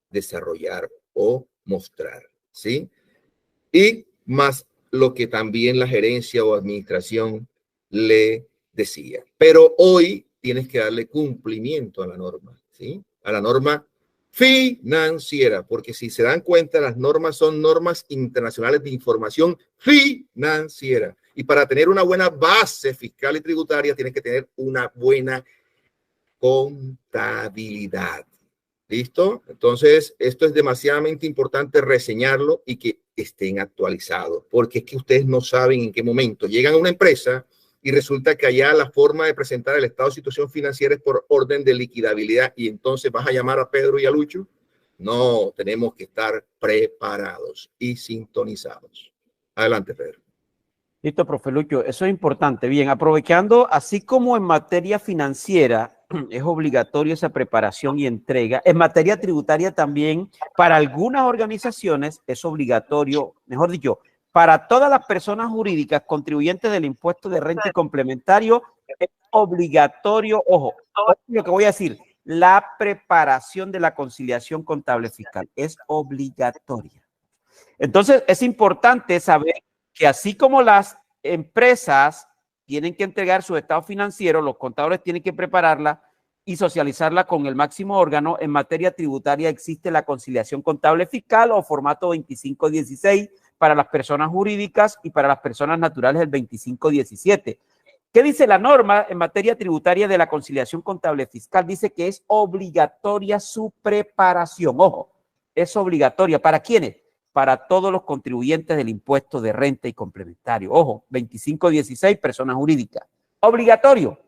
desarrollar o mostrar, ¿sí? Y más lo que también la gerencia o administración le decía. Pero hoy tienes que darle cumplimiento a la norma, ¿sí? A la norma financiera, porque si se dan cuenta, las normas son normas internacionales de información financiera. Y para tener una buena base fiscal y tributaria, tienes que tener una buena contabilidad. ¿Listo? Entonces, esto es demasiadamente importante reseñarlo y que estén actualizados, porque es que ustedes no saben en qué momento llegan a una empresa y resulta que allá la forma de presentar el estado de situación financiera es por orden de liquidabilidad y entonces vas a llamar a Pedro y a Lucho. No, tenemos que estar preparados y sintonizados. Adelante, Pedro. Listo, profe Lucho, eso es importante. Bien, aprovechando, así como en materia financiera es obligatorio esa preparación y entrega, en materia tributaria también, para algunas organizaciones es obligatorio, mejor dicho, para todas las personas jurídicas contribuyentes del impuesto de renta y complementario, es obligatorio, ojo, lo que voy a decir, la preparación de la conciliación contable fiscal es obligatoria. Entonces, es importante saber que así como las empresas tienen que entregar su estado financiero, los contadores tienen que prepararla y socializarla con el máximo órgano. En materia tributaria existe la conciliación contable fiscal o formato 2516 para las personas jurídicas y para las personas naturales el 2517. ¿Qué dice la norma en materia tributaria de la conciliación contable fiscal? Dice que es obligatoria su preparación. Ojo, es obligatoria. ¿Para quiénes? Para todos los contribuyentes del impuesto de renta y complementario. Ojo, 2516, personas jurídicas. Obligatorio.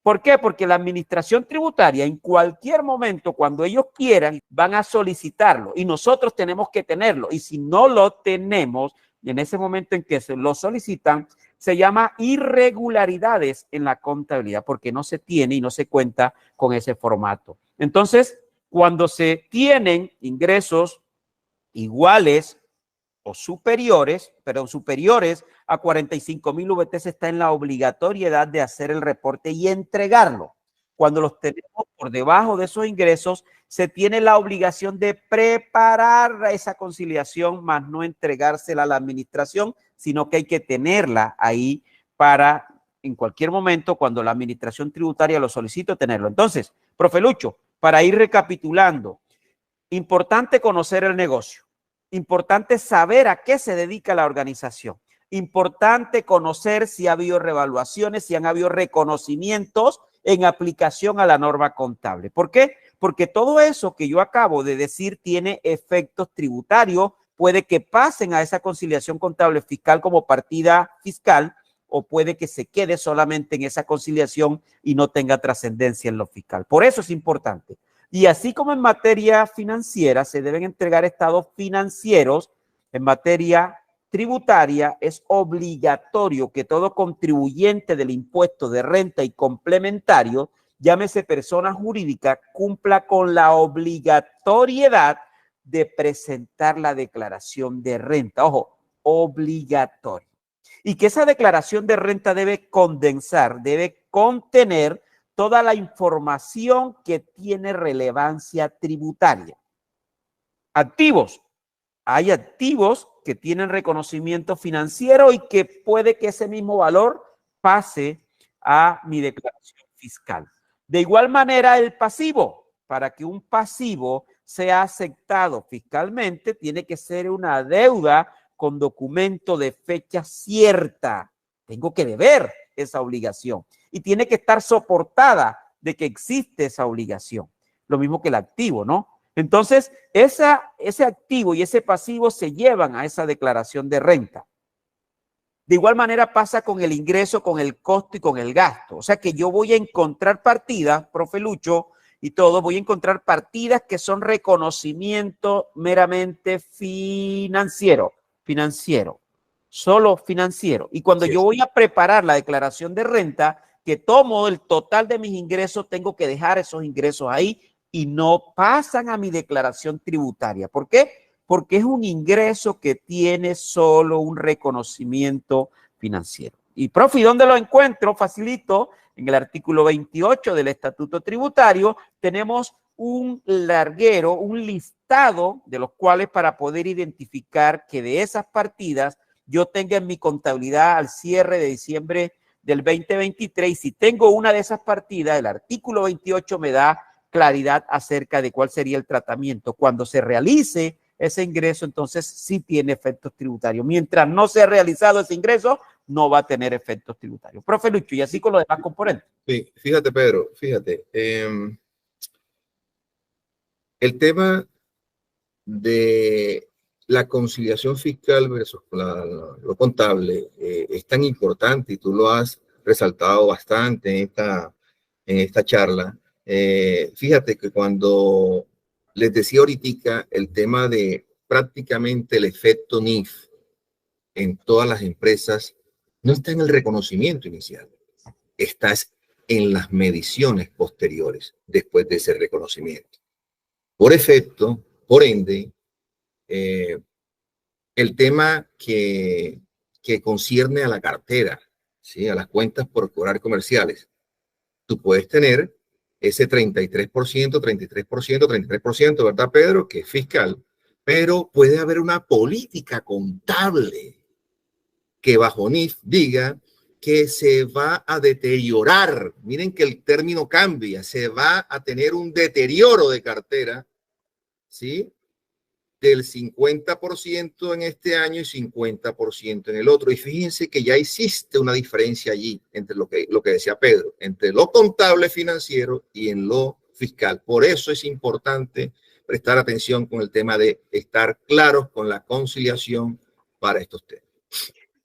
¿Por qué? Porque la administración tributaria en cualquier momento, cuando ellos quieran, van a solicitarlo y nosotros tenemos que tenerlo. Y si no lo tenemos, en ese momento en que se lo solicitan, se llama irregularidades en la contabilidad porque no se tiene y no se cuenta con ese formato. Entonces, cuando se tienen ingresos iguales o superiores, pero superiores a 45,000 VT, se está en la obligatoriedad de hacer el reporte y entregarlo. Cuando los tenemos por debajo de esos ingresos, se tiene la obligación de preparar esa conciliación, más no entregársela a la administración, sino que hay que tenerla ahí para en cualquier momento, cuando la administración tributaria lo solicite, tenerlo. Entonces, profe Lucho, para ir recapitulando, importante conocer el negocio. Importante saber a qué se dedica la organización. Importante conocer si ha habido revaluaciones, si han habido reconocimientos en aplicación a la norma contable. ¿Por qué? Porque todo eso que yo acabo de decir tiene efectos tributarios, puede que pasen a esa conciliación contable fiscal como partida fiscal o puede que se quede solamente en esa conciliación y no tenga trascendencia en lo fiscal. Por eso es importante. Y así como en materia financiera se deben entregar estados financieros, en materia tributaria es obligatorio que todo contribuyente del impuesto de renta y complementario, llámese persona jurídica, cumpla con la obligatoriedad de presentar la declaración de renta. Ojo, obligatorio. Y que esa declaración de renta debe condensar, debe contener toda la información que tiene relevancia tributaria. Activos. Hay activos que tienen reconocimiento financiero y que puede que ese mismo valor pase a mi declaración fiscal. De igual manera, el pasivo. Para que un pasivo sea aceptado fiscalmente, tiene que ser una deuda con documento de fecha cierta. Tengo que deber esa obligación y tiene que estar soportada de que existe esa obligación. Lo mismo que el activo, ¿no? Entonces, ese activo y ese pasivo se llevan a esa declaración de renta. De igual manera pasa con el ingreso, con el costo y con el gasto. O sea que yo voy a encontrar partidas, profe Lucho, y todo, voy a encontrar partidas que son reconocimiento meramente financiero, solo financiero. Y cuando yo voy a preparar la declaración de renta, que tomo el total de mis ingresos, tengo que dejar esos ingresos ahí y no pasan a mi declaración tributaria. ¿Por qué? Porque es un ingreso que tiene solo un reconocimiento financiero. Y, profe, ¿dónde lo encuentro? Facilito. En el artículo 28 del Estatuto Tributario tenemos un larguero, un listado de los cuales para poder identificar que de esas partidas yo tenga en mi contabilidad al cierre de diciembre del 2023. Si tengo una de esas partidas, el artículo 28 me da claridad acerca de cuál sería el tratamiento. Cuando se realice ese ingreso, entonces sí tiene efectos tributarios. Mientras no se ha realizado ese ingreso, no va a tener efectos tributarios. Profe Lucho, y así con los demás componentes. Sí, fíjate, Pedro, fíjate. El tema de la conciliación fiscal versus lo contable es tan importante y tú lo has resaltado bastante en esta charla. Fíjate que cuando les decía ahorita el tema de prácticamente el efecto NIF en todas las empresas, no está en el reconocimiento inicial, está en las mediciones posteriores después de ese reconocimiento. Por efecto, por ende, el tema que concierne a la cartera, ¿sí? A las cuentas por cobrar comerciales, tú puedes tener ese 33%, 33%, 33%, ¿verdad, Pedro? Que es fiscal, pero puede haber una política contable que bajo NIF diga que se va a deteriorar. Miren que el término cambia, se va a tener un deterioro de cartera, ¿sí? Del 50% en este año y 50% en el otro. Y fíjense que ya existe una diferencia allí entre lo que decía Pedro, entre lo contable financiero y en lo fiscal. Por eso es importante prestar atención con el tema de estar claros con la conciliación para estos temas.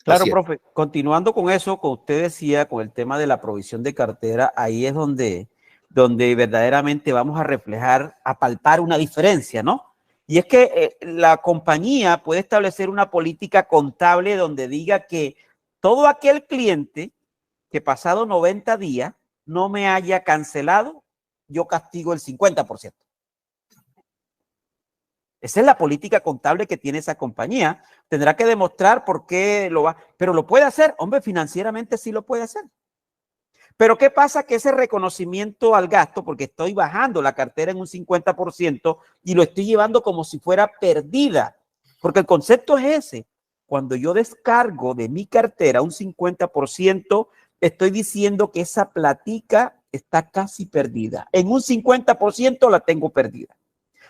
Claro, profe, continuando con eso, como usted decía, con el tema de la provisión de cartera, ahí es donde verdaderamente vamos a reflejar, a palpar una diferencia, ¿no? Y es que la compañía puede establecer una política contable donde diga que todo aquel cliente que pasado 90 días no me haya cancelado, yo castigo el 50%. Esa es la política contable que tiene esa compañía. Tendrá que demostrar por qué lo va, pero lo puede hacer. Hombre, financieramente sí lo puede hacer. Pero ¿qué pasa? Que ese reconocimiento al gasto, porque estoy bajando la cartera en un 50% y lo estoy llevando como si fuera perdida. Porque el concepto es ese. Cuando yo descargo de mi cartera un 50%, estoy diciendo que esa platica está casi perdida. En un 50% la tengo perdida.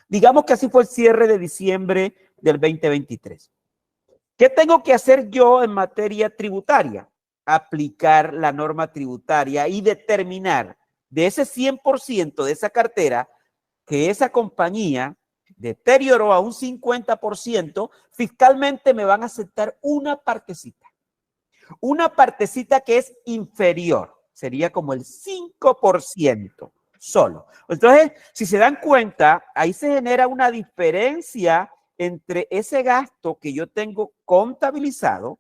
Digamos que así fue el cierre de diciembre del 2023. ¿Qué tengo que hacer yo en materia tributaria? Aplicar la norma tributaria y determinar de ese 100% de esa cartera que esa compañía deterioró a un 50%, fiscalmente me van a aceptar una partecita que es inferior, sería como el 5% solo. Entonces, si se dan cuenta, ahí se genera una diferencia entre ese gasto que yo tengo contabilizado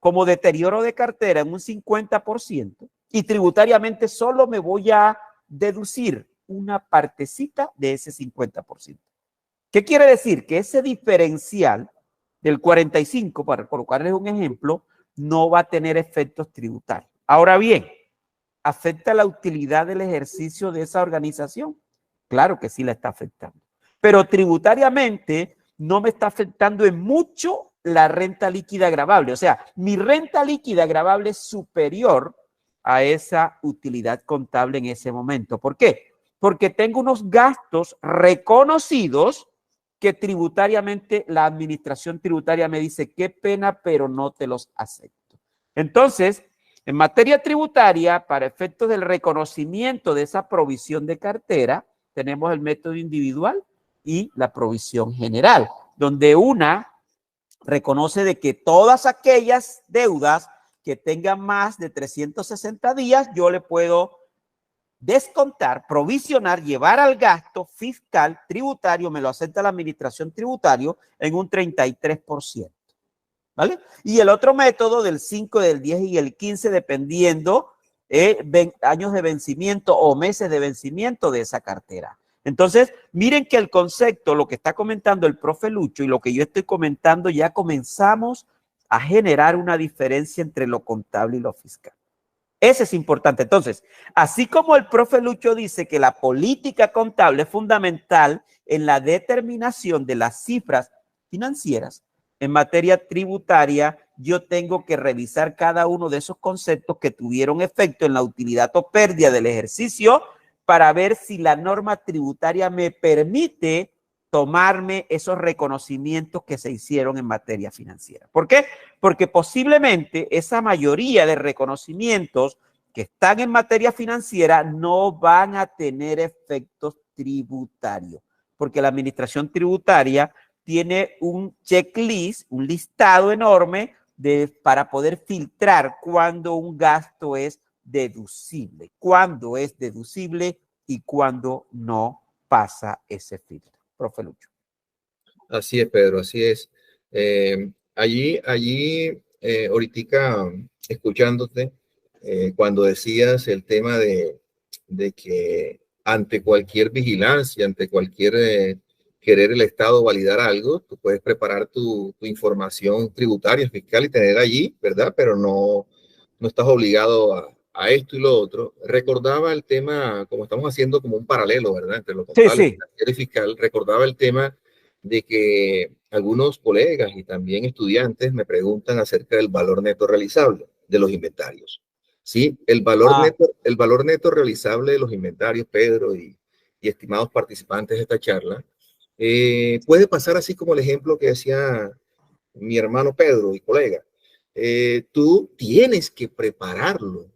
como deterioro de cartera en un 50% y tributariamente solo me voy a deducir una partecita de ese 50%. ¿Qué quiere decir? Que ese diferencial del 45, para colocarles un ejemplo, no va a tener efectos tributarios. Ahora bien, ¿afecta la utilidad del ejercicio de esa organización? Claro que sí la está afectando. Pero tributariamente no me está afectando en mucho la renta líquida gravable. O sea, mi renta líquida gravable es superior a esa utilidad contable en ese momento. ¿Por qué? Porque tengo unos gastos reconocidos que tributariamente la administración tributaria me dice, qué pena, pero no te los acepto. Entonces, en materia tributaria, para efectos del reconocimiento de esa provisión de cartera, tenemos el método individual y la provisión general, donde una reconoce de que todas aquellas deudas que tengan más de 360 días, yo le puedo descontar, provisionar, llevar al gasto fiscal tributario, me lo acepta la administración tributaria en un 33%. ¿Vale? Y el otro método del 5, del 10 y el 15, dependiendo años de vencimiento o meses de vencimiento de esa cartera. Entonces, miren que el concepto, lo que está comentando el profe Lucho y lo que yo estoy comentando, ya comenzamos a generar una diferencia entre lo contable y lo fiscal. Ese es importante. Entonces, así como el profe Lucho dice que la política contable es fundamental en la determinación de las cifras financieras, en materia tributaria, yo tengo que revisar cada uno de esos conceptos que tuvieron efecto en la utilidad o pérdida del ejercicio para ver si la norma tributaria me permite tomarme esos reconocimientos que se hicieron en materia financiera. ¿Por qué? Porque posiblemente esa mayoría de reconocimientos que están en materia financiera no van a tener efectos tributarios, porque la administración tributaria tiene un checklist, un listado enorme para poder filtrar cuándo un gasto es deducible, cuándo es deducible y cuándo no pasa ese filtro. Profe Lucho. Así es, Pedro, así es. Ahorita, escuchándote, cuando decías el tema de que ante cualquier vigilancia, ante cualquier querer el Estado validar algo, tú puedes preparar tu información tributaria, fiscal y tener allí, ¿verdad? Pero no estás obligado a esto y lo otro. Recordaba el tema, como estamos haciendo como un paralelo, ¿verdad? Entre lo contable, Sí. y fiscal, recordaba el tema de que algunos colegas y también estudiantes me preguntan acerca del valor neto realizable de los inventarios. Sí, el valor neto realizable de los inventarios, Pedro y estimados participantes de esta charla, puede pasar así como el ejemplo que decía mi hermano Pedro y colega. Tú tienes que prepararlo,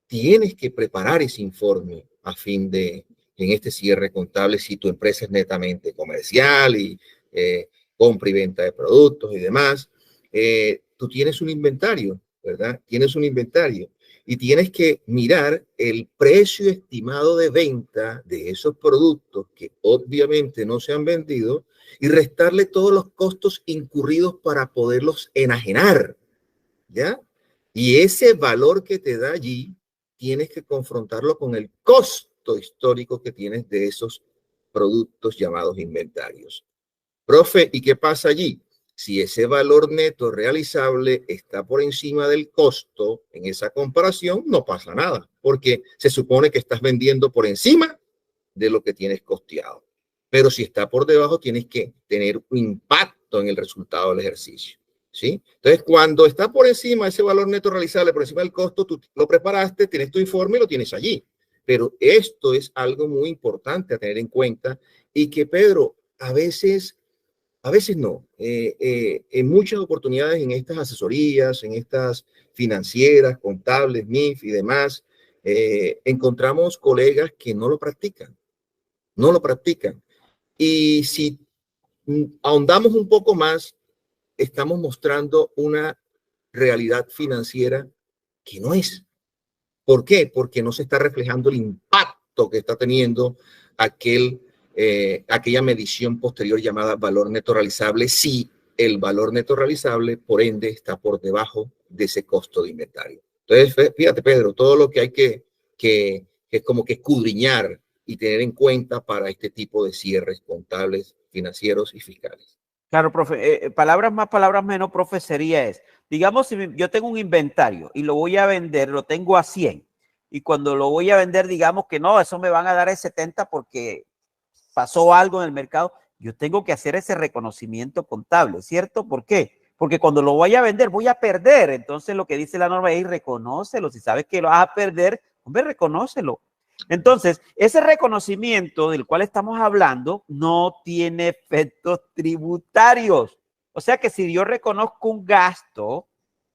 tienes que preparar ese informe a fin de, en este cierre contable, si tu empresa es netamente comercial y compra y venta de productos y demás, tú tienes un inventario, ¿verdad? Tienes un inventario y tienes que mirar el precio estimado de venta de esos productos que obviamente no se han vendido y restarle todos los costos incurridos para poderlos enajenar, ¿ya? Y ese valor que te da allí, tienes que confrontarlo con el costo histórico que tienes de esos productos llamados inventarios. Profe, ¿y qué pasa allí? Si ese valor neto realizable está por encima del costo en esa comparación, no pasa nada, porque se supone que estás vendiendo por encima de lo que tienes costeado. Pero si está por debajo, tienes que tener un impacto en el resultado del ejercicio. ¿Sí? Entonces, cuando está por encima ese valor neto realizable, por encima del costo, tú lo preparaste, tienes tu informe y lo tienes allí. Pero esto es algo muy importante a tener en cuenta y que, Pedro, a veces A veces no. En muchas oportunidades, en estas asesorías, en estas financieras, contables, MIF y demás, encontramos colegas que no lo practican, no lo practican. Y si ahondamos un poco más, estamos mostrando una realidad financiera que no es. ¿Por qué? Porque no se está reflejando el impacto que está teniendo aquella medición posterior llamada valor neto realizable, si el valor neto realizable, por ende, está por debajo de ese costo de inventario. Entonces, fíjate, Pedro, todo lo que hay que como que escudriñar y tener en cuenta para este tipo de cierres contables, financieros y fiscales. Claro, profe, palabras más, palabras menos, profe, sería es, digamos, si yo tengo un inventario y lo voy a vender, lo tengo a 100, y cuando lo voy a vender, digamos que no, eso me van a dar el 70 porque pasó algo en el mercado, yo tengo que hacer ese reconocimiento contable, ¿cierto? ¿Por qué? Porque cuando lo vaya a vender, voy a perder. Entonces, lo que dice la norma es reconócelo. Si sabes que lo vas a perder, hombre, reconócelo. Entonces, ese reconocimiento del cual estamos hablando no tiene efectos tributarios. O sea que si yo reconozco un gasto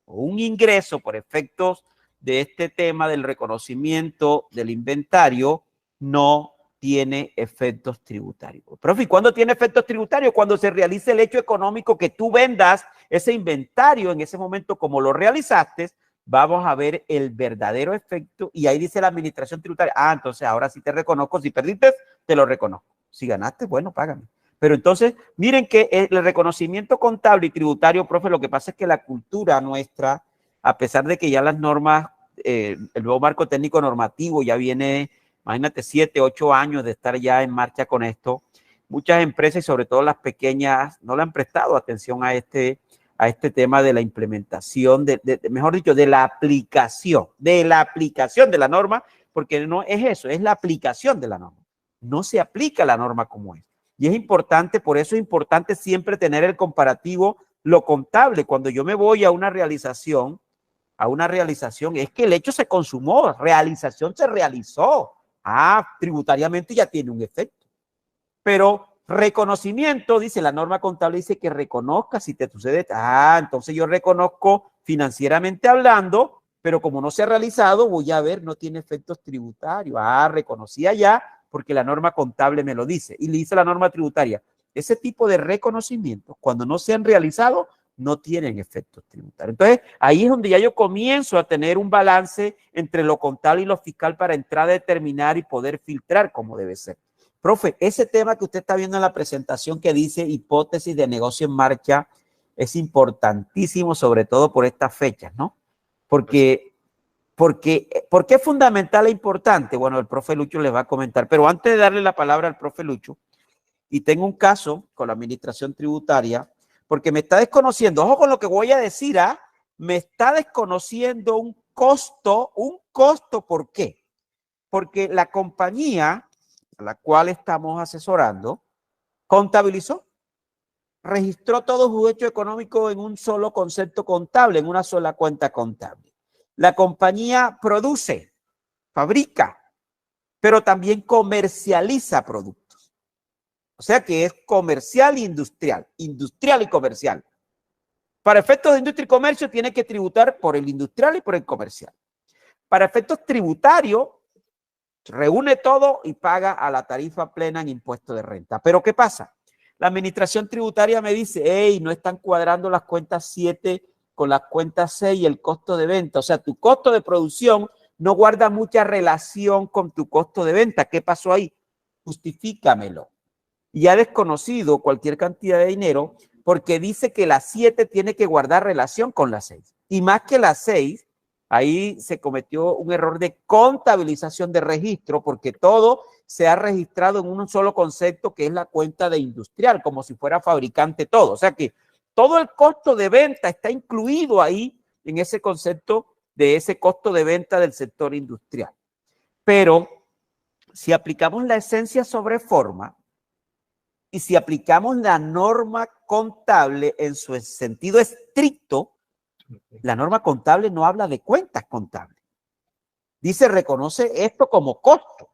o un ingreso por efectos de este tema del reconocimiento del inventario, no tiene efectos tributarios. Profe, ¿y cuándo tiene efectos tributarios? Cuando se realice el hecho económico que tú vendas ese inventario en ese momento como lo realizaste, vamos a ver el verdadero efecto y ahí dice la administración tributaria, entonces ahora sí te reconozco, si perdiste, te lo reconozco. Si ganaste, bueno, págame. Pero entonces, miren que el reconocimiento contable y tributario, profe, lo que pasa es que la cultura nuestra, a pesar de que ya las normas, el nuevo marco técnico normativo ya viene, imagínate, 7, 8 años de estar ya en marcha con esto, muchas empresas y sobre todo las pequeñas no le han prestado atención a este tema de la implementación, mejor dicho, de la aplicación de la norma, porque no es eso, es la aplicación de la norma. No se aplica la norma como es. Y es importante, por eso es importante siempre tener el comparativo, lo contable. Cuando yo me voy a una realización, es que el hecho se consumó, realización se realizó. Tributariamente ya tiene un efecto. Pero reconocimiento, dice la norma contable, dice que reconozca si te sucede. Entonces yo reconozco financieramente hablando, pero como no se ha realizado, voy a ver, no tiene efectos tributarios. Reconocí allá porque la norma contable me lo dice. Y le dice la norma tributaria, ese tipo de reconocimientos, cuando no se han realizado, no tienen efectos tributarios. Entonces, ahí es donde ya yo comienzo a tener un balance entre lo contable y lo fiscal para entrar a determinar y poder filtrar como debe ser. Profe, ese tema que usted está viendo en la presentación que dice hipótesis de negocio en marcha es importantísimo, sobre todo por estas fechas, ¿no? ¿Por qué es fundamental e importante? Bueno, el profe Lucho les va a comentar, pero antes de darle la palabra al profe Lucho, y tengo un caso con la administración tributaria, porque me está desconociendo, ojo con lo que voy a decir, me está desconociendo un costo, ¿por qué? Porque la compañía a la cual estamos asesorando contabilizó, registró todo su hecho económico en un solo concepto contable, en una sola cuenta contable. La compañía produce, fabrica, pero también comercializa productos. O sea que es comercial e industrial y comercial. Para efectos de industria y comercio tiene que tributar por el industrial y por el comercial. Para efectos tributarios, reúne todo y paga a la tarifa plena en impuesto de renta. Pero ¿qué pasa? La administración tributaria me dice, hey, no están cuadrando las cuentas 7 con las cuentas 6 y el costo de venta. O sea, tu costo de producción no guarda mucha relación con tu costo de venta. ¿Qué pasó ahí? Justifícamelo. Y ha desconocido cualquier cantidad de dinero porque dice que la 7 tiene que guardar relación con la 6. Y más que la 6, ahí se cometió un error de contabilización de registro porque todo se ha registrado en un solo concepto que es la cuenta de industrial, como si fuera fabricante todo. O sea que todo el costo de venta está incluido ahí en ese concepto de ese costo de venta del sector industrial. Pero si aplicamos la esencia sobre forma y si aplicamos la norma contable en su sentido estricto, la norma contable no habla de cuentas contables. Dice, reconoce esto como costo.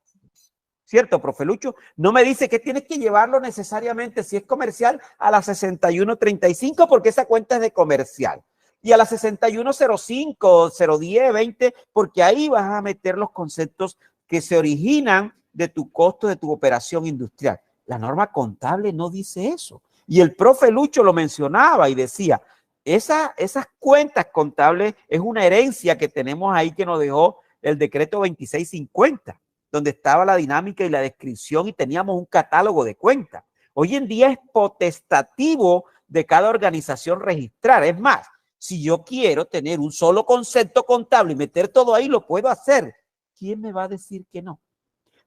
¿cierto, profe Lucho? No me dice que tienes que llevarlo necesariamente, si es comercial, a la 6135, porque esa cuenta es de comercial. Y a la 6105, 010, 20, porque ahí vas a meter los conceptos que se originan de tu costo de tu operación industrial. La norma contable no dice eso. Y el profe Lucho lo mencionaba y decía, esas cuentas contables es una herencia que tenemos ahí que nos dejó el decreto 2650. Donde estaba la dinámica y la descripción y teníamos un catálogo de cuentas. Hoy en día es potestativo de cada organización registrar. Es más, si yo quiero tener un solo concepto contable y meter todo ahí, lo puedo hacer. ¿Quién me va a decir que no?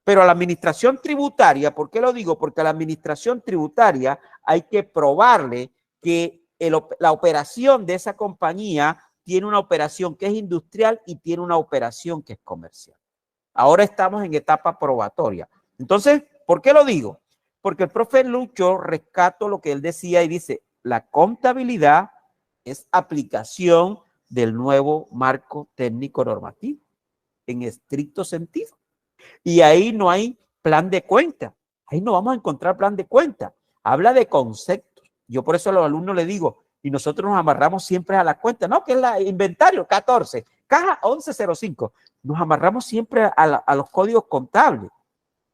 Pero a la administración tributaria, ¿por qué lo digo? Porque a la administración tributaria hay que probarle que la operación de esa compañía tiene una operación que es industrial y tiene una operación que es comercial. Ahora estamos en etapa probatoria. Entonces, ¿por qué lo digo? Porque el profe Lucho rescato lo que él decía y dice, la contabilidad es aplicación del nuevo marco técnico normativo en estricto sentido. Y ahí no hay plan de cuenta. Ahí no vamos a encontrar plan de cuenta. Habla de conceptos. Yo por eso a los alumnos les digo, y nosotros nos amarramos siempre a la cuenta, ¿no? Que es la inventario 14, caja 1105. Nos amarramos siempre a los códigos contables,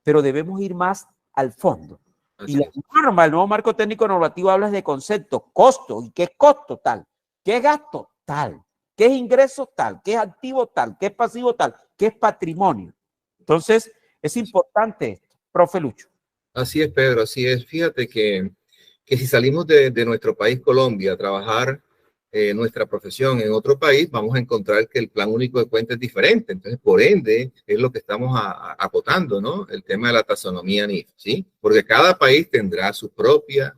pero debemos ir más al fondo. Así y la norma, el nuevo marco técnico normativo habla de conceptos, costo, y qué es costo tal, qué es gasto tal, qué es ingreso tal, qué es activo tal, qué es pasivo tal, qué es patrimonio. Entonces, es importante esto, profe Lucho. Así es, Pedro, así es. Fíjate que si salimos de nuestro país, Colombia, a trabajar nuestra profesión en otro país, vamos a encontrar que el plan único de cuenta es diferente. Entonces, por ende, es lo que estamos acotando, ¿no? El tema de la taxonomía NIF, ¿sí? Porque cada país tendrá su propia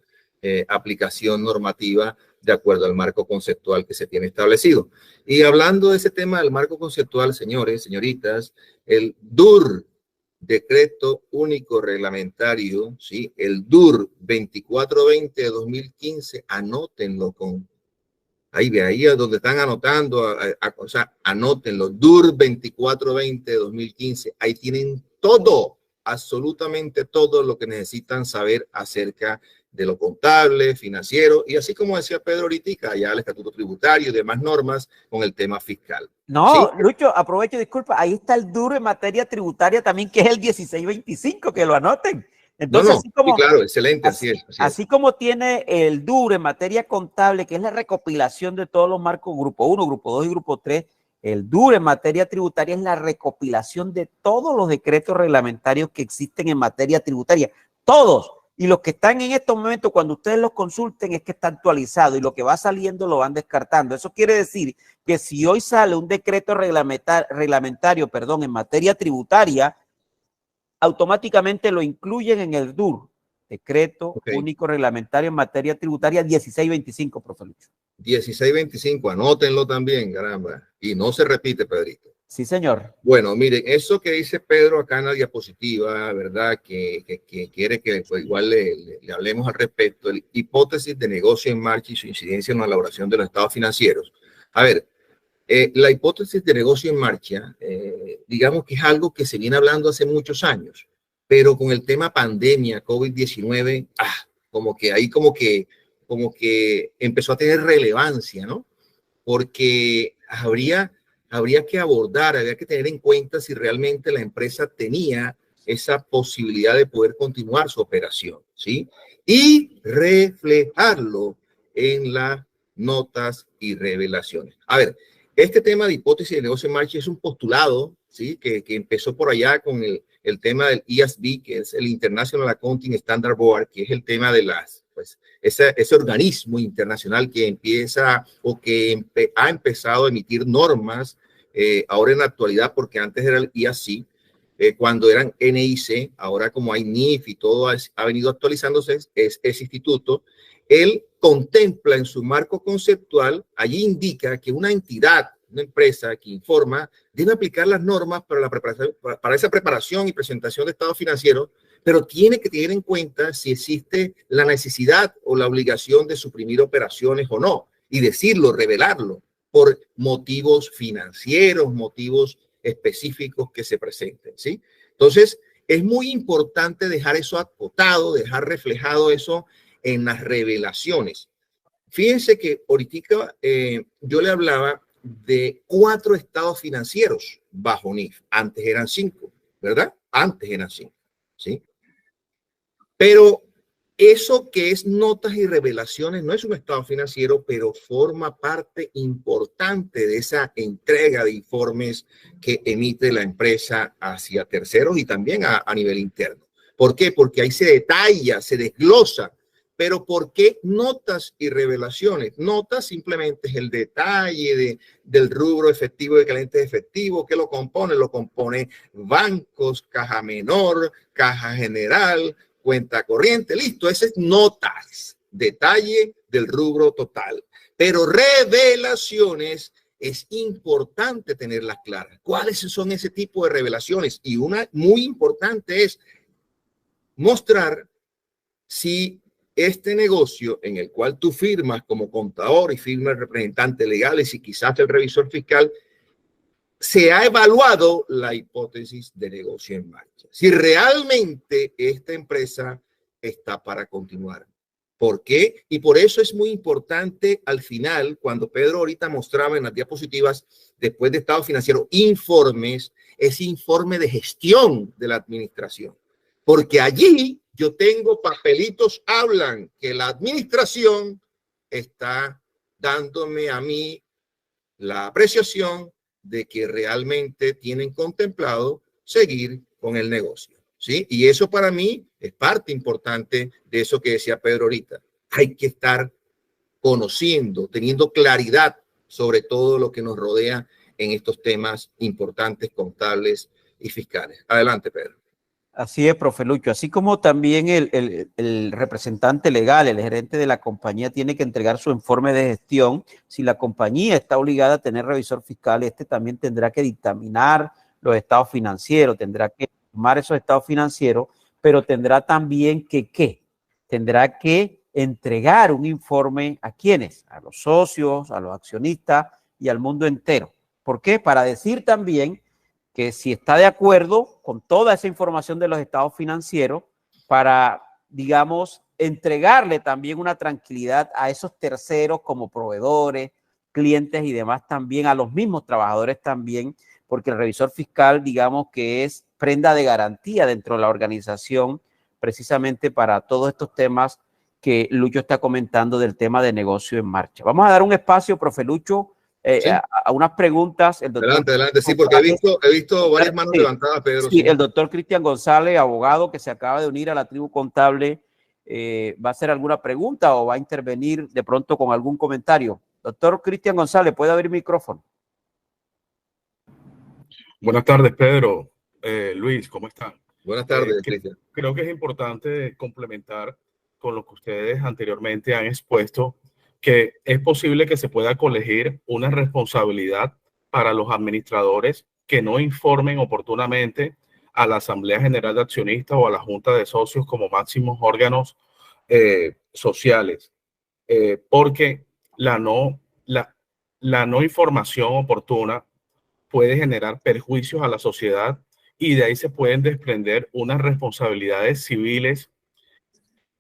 aplicación normativa de acuerdo al marco conceptual que se tiene establecido. Y hablando de ese tema del marco conceptual, señores, señoritas, el DUR, Decreto Único Reglamentario, ¿sí? El DUR 2420 de 2015, anótenlo con, ahí es donde están anotando, o sea, anótenlo, DUR 2420 de 2015, ahí tienen todo, absolutamente todo lo que necesitan saber acerca de lo contable, financiero, y así como decía Pedro ahorita, ya el estatuto tributario y demás normas con el tema fiscal. No, ¿sí? Lucho, aprovecho, disculpa, ahí está el DUR en materia tributaria también, que es el 1625, que lo anoten. Entonces, así como, sí, claro, excelente, así es. Así como tiene el DUR en materia contable, que es la recopilación de todos los marcos grupo 1, grupo 2 y grupo 3, el DUR en materia tributaria es la recopilación de todos los decretos reglamentarios que existen en materia tributaria, todos. Y los que están en estos momentos, cuando ustedes los consulten, es que está actualizado y lo que va saliendo lo van descartando. Eso quiere decir que si hoy sale un decreto reglamentario, en materia tributaria, automáticamente lo incluyen en el DUR, Decreto Único Reglamentario en materia tributaria 1625, profe Lucho. 1625, anótenlo también, caramba. Y no se repite, Pedrito. Sí, señor. Bueno, miren, eso que dice Pedro acá en la diapositiva, ¿verdad? Que quiere que pues, igual le hablemos al respecto, el hipótesis de negocio en marcha y su incidencia en la elaboración de los estados financieros. A ver, la hipótesis de negocio en marcha, digamos que es algo que se viene hablando hace muchos años, pero con el tema pandemia, COVID-19, como que empezó a tener relevancia, ¿no? Porque habría que abordar, habría que tener en cuenta si realmente la empresa tenía esa posibilidad de poder continuar su operación, ¿sí? Y reflejarlo en las notas y revelaciones. A ver, este tema de hipótesis de negocio en marcha es un postulado, ¿sí? Que empezó por allá con el tema del IASB, que es el International Accounting Standard Board, que es el tema de las, pues, ese organismo internacional que empieza o que ha empezado a emitir normas ahora en la actualidad, porque antes era el IASC, cuando eran NIC, ahora como hay NIF y todo ha venido actualizándose, es ese instituto. Él contempla en su marco conceptual, allí indica que una entidad, una empresa que informa, debe aplicar las normas para esa preparación y presentación de estados financieros, pero tiene que tener en cuenta si existe la necesidad o la obligación de suprimir operaciones o no, y decirlo, revelarlo, por motivos financieros, motivos específicos que se presenten, ¿sí? Entonces, es muy importante dejar eso acotado, dejar reflejado eso en las revelaciones. Fíjense que ahorita yo le hablaba de 4 estados financieros bajo NIF. Antes eran 5, ¿verdad? Antes eran 5, ¿sí? Pero eso que es notas y revelaciones no es un estado financiero, pero forma parte importante de esa entrega de informes que emite la empresa hacia terceros y también a nivel interno. ¿Por qué? Porque ahí se detalla, se desglosa. Pero ¿por qué notas y revelaciones? Notas simplemente es el detalle del rubro efectivo de clientes efectivos. ¿Qué lo compone? Lo compone bancos, caja menor, caja general, cuenta corriente, listo, ese es notas, detalle del rubro total. Pero revelaciones es importante tenerlas claras. ¿Cuáles son ese tipo de revelaciones? Y una muy importante es mostrar si este negocio en el cual tú firmas como contador y firmas representantes legales y quizás el revisor fiscal, se ha evaluado la hipótesis de negocio en marcha. Si realmente esta empresa está para continuar. ¿Por qué? Y por eso es muy importante al final, cuando Pedro ahorita mostraba en las diapositivas, después de estado financiero, informes, ese informe de gestión de la administración. Porque allí yo tengo papelitos, hablan que la administración está dándome a mí la apreciación de que realmente tienen contemplado seguir con el negocio, ¿sí? Y eso para mí es parte importante de eso que decía Pedro ahorita. Hay que estar conociendo, teniendo claridad sobre todo lo que nos rodea en estos temas importantes, contables y fiscales. Adelante, Pedro. Así es, profe Lucho. Así como también el representante legal, el gerente de la compañía tiene que entregar su informe de gestión. Si la compañía está obligada a tener revisor fiscal, este también tendrá que dictaminar los estados financieros, tendrá que tomar esos estados financieros, pero tendrá también que, ¿qué? Tendrá que entregar un informe a quienes, a los socios, a los accionistas y al mundo entero. ¿Por qué? Para decir también que si está de acuerdo con toda esa información de los estados financieros para, digamos, entregarle también una tranquilidad a esos terceros como proveedores, clientes y demás también, a los mismos trabajadores también, porque el revisor fiscal, digamos que es prenda de garantía dentro de la organización precisamente para todos estos temas que Lucho está comentando del tema de negocio en marcha. Vamos a dar un espacio, profe Lucho, ¿Sí? a unas preguntas. El doctor adelante, sí, porque he visto varias manos levantadas, Pedro. Sí, el doctor Cristian González, abogado que se acaba de unir a la tribu contable, ¿va a hacer alguna pregunta o va a intervenir de pronto con algún comentario? Doctor Cristian González, ¿puede abrir micrófono? Buenas tardes, Pedro. Luis, ¿cómo están? Buenas tardes, Cristian. Creo que es importante complementar con lo que ustedes anteriormente han expuesto, que es posible que se pueda colegir una responsabilidad para los administradores que no informen oportunamente a la Asamblea General de Accionistas o a la Junta de Socios como máximos órganos sociales, porque la no información oportuna puede generar perjuicios a la sociedad y de ahí se pueden desprender unas responsabilidades civiles